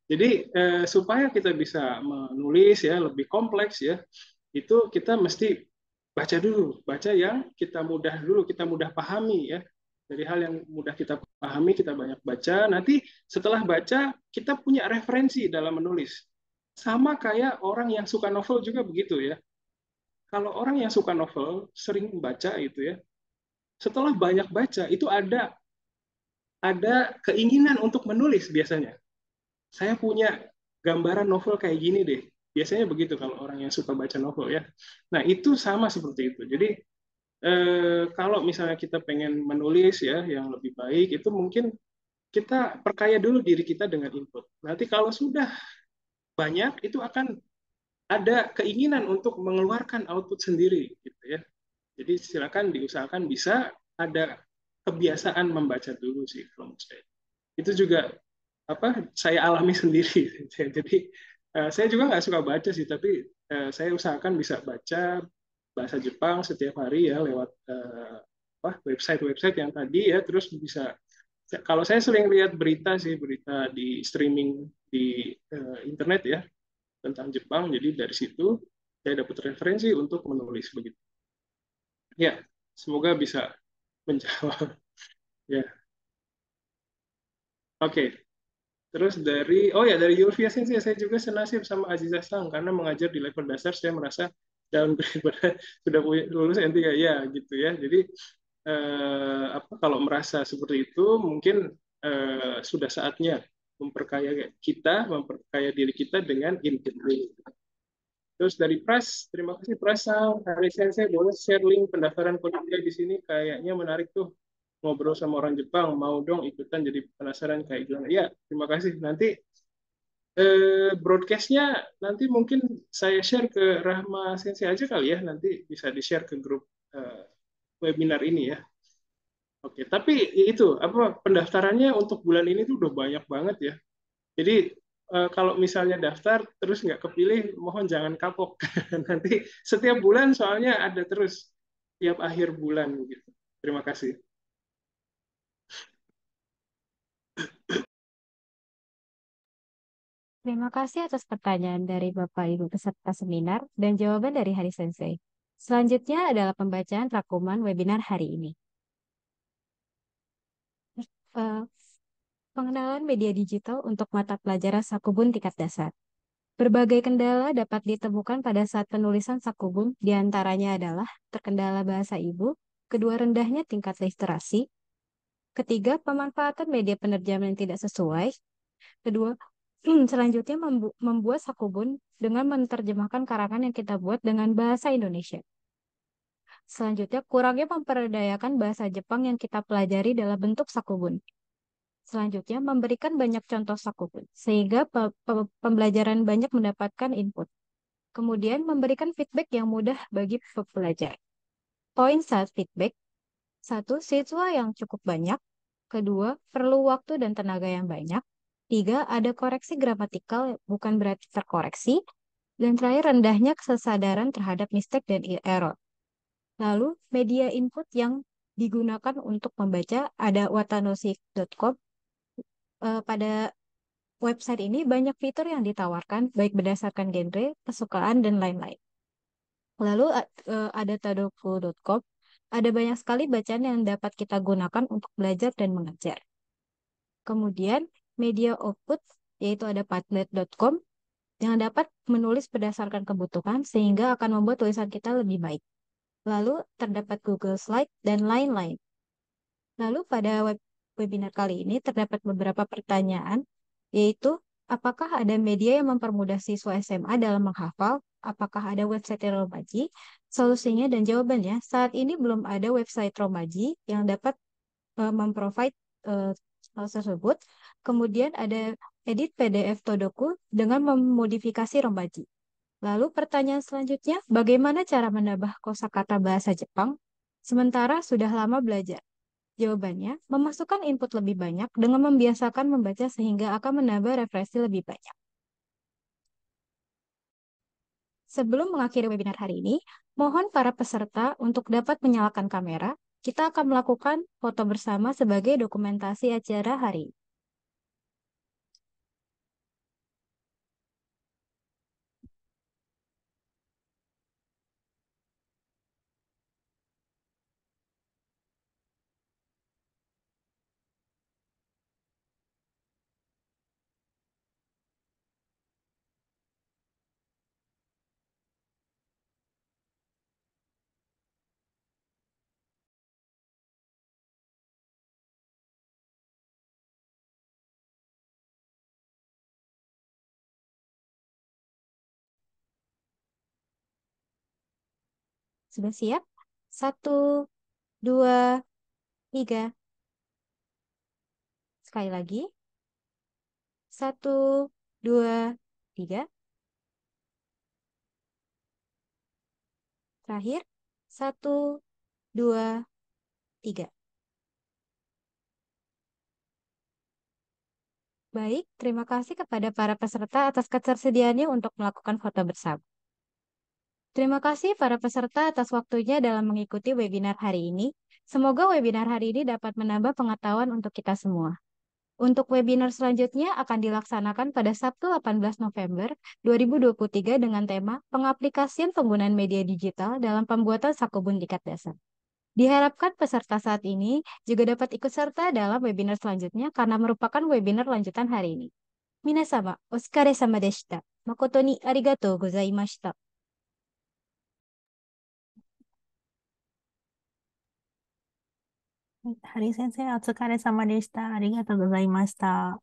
Jadi supaya kita bisa menulis ya lebih kompleks ya, itu kita mesti baca dulu, baca yang kita mudah pahami ya. Dari hal yang mudah kita pahami, kita banyak baca. Nanti setelah baca, kita punya referensi dalam menulis. Sama kayak orang yang suka novel juga begitu ya. Kalau orang yang suka novel, sering baca itu ya, setelah banyak baca, itu ada keinginan untuk menulis biasanya. Saya punya gambaran novel kayak gini deh. Biasanya begitu kalau orang yang suka baca novel ya. Nah, itu sama seperti itu. Jadi kalau misalnya kita pengen menulis ya yang lebih baik, itu mungkin kita perkaya dulu diri kita dengan input. Nanti kalau sudah banyak, itu akan ada keinginan untuk mengeluarkan output sendiri gitu ya. Jadi silakan diusahakan bisa ada kebiasaan membaca dulu sih kalau menurut saya. Itu juga saya alami sendiri. Jadi saya juga nggak suka baca sih, tapi saya usahakan bisa baca bahasa Jepang setiap hari ya lewat website-website yang tadi ya, terus bisa kalau saya sering lihat berita di streaming di internet ya tentang Jepang, jadi dari situ saya dapat referensi untuk menulis begitu. Ya, semoga bisa menjawab. Ya, oke. Terus dari Yulvia Sensei, saya juga senasib sama Aziza Sang karena mengajar di level dasar saya merasa downgrade sudah lulus N3 ya gitu ya. Jadi kalau merasa seperti itu mungkin sudah saatnya memperkaya diri kita dengan input link. Terus dari Pras, terima kasih Pras, Hari Sensei boleh share link pendaftaran kuliah di sini, kayaknya menarik tuh, ngobrol sama orang Jepang, mau dong ikutan, jadi penasaran kayak gimana. Ya, terima kasih. Nanti broadcastnya nanti mungkin saya share ke Rahma Sensei aja kali ya, nanti bisa di-share ke grup webinar ini ya. Oke, tapi itu apa pendaftarannya untuk bulan ini tuh udah banyak banget ya. Jadi kalau misalnya daftar terus nggak kepilih, mohon jangan kapok. Nanti setiap bulan soalnya ada terus tiap akhir bulan gitu. Terima kasih. Terima kasih atas pertanyaan dari Bapak Ibu peserta seminar dan jawaban dari Hari Sensei. Selanjutnya adalah pembacaan rangkuman webinar hari ini. Eh, Pengenalan media digital untuk mata pelajaran Sakubun tingkat dasar. Berbagai kendala dapat ditemukan pada saat penulisan Sakubun, diantaranya adalah terkendala bahasa ibu, kedua rendahnya tingkat literasi, ketiga pemanfaatan media penerjemahan yang tidak sesuai, kedua selanjutnya membuat Sakubun dengan menerjemahkan karangan yang kita buat dengan bahasa Indonesia. Selanjutnya, kurangnya memperdayakan bahasa Jepang yang kita pelajari dalam bentuk Sakubun. Selanjutnya, memberikan banyak contoh Sakubun, sehingga pembelajaran banyak mendapatkan input. Kemudian, memberikan feedback yang mudah bagi pembelajar. Poin saat feedback, satu, siswa yang cukup banyak. Kedua, perlu waktu dan tenaga yang banyak. Tiga, ada koreksi gramatikal, bukan berarti terkoreksi. Dan terakhir, rendahnya kesadaran terhadap mistake dan error. Lalu, media input yang digunakan untuk membaca ada watanoshi.com. Pada website ini banyak fitur yang ditawarkan, baik berdasarkan genre, kesukaan, dan lain-lain. Lalu ada tadoku.com. Ada banyak sekali bacaan yang dapat kita gunakan untuk belajar dan mengajar. Kemudian, media output, yaitu ada padlet.com, yang dapat menulis berdasarkan kebutuhan sehingga akan membuat tulisan kita lebih baik. Lalu terdapat Google Slide dan lain-lain. Lalu pada webinar kali ini terdapat beberapa pertanyaan, yaitu apakah ada media yang mempermudah siswa SMA dalam menghafal? Apakah ada website Romaji? Solusinya dan jawabannya, saat ini belum ada website Romaji yang dapat memprovide hal tersebut. Kemudian ada edit PDF Todoku dengan memodifikasi Romaji. Lalu pertanyaan selanjutnya, bagaimana cara menambah kosakata bahasa Jepang sementara sudah lama belajar? Jawabannya, memasukkan input lebih banyak dengan membiasakan membaca sehingga akan menambah referensi lebih banyak. Sebelum mengakhiri webinar hari ini, mohon para peserta untuk dapat menyalakan kamera. Kita akan melakukan foto bersama sebagai dokumentasi acara hari ini. Sudah siap? 1, 2, 3. Sekali lagi. 1, 2, 3. Terakhir. 1, 2, 3. Baik, terima kasih kepada para peserta atas ketersediaannya untuk melakukan foto bersama. Terima kasih para peserta atas waktunya dalam mengikuti webinar hari ini. Semoga webinar hari ini dapat menambah pengetahuan untuk kita semua. Untuk webinar selanjutnya akan dilaksanakan pada Sabtu 18 November 2023 dengan tema Pengaplikasian Penggunaan Media Digital dalam Pembuatan Sakubun Tingkat Dasar. Diharapkan peserta saat ini juga dapat ikut serta dalam webinar selanjutnya karena merupakan webinar lanjutan hari ini. Minasama, otsukare-sama deshita. Makoto ni arigatou gozaimashita. はい、ハリー先生、お疲れ様でした。ありがとうございました。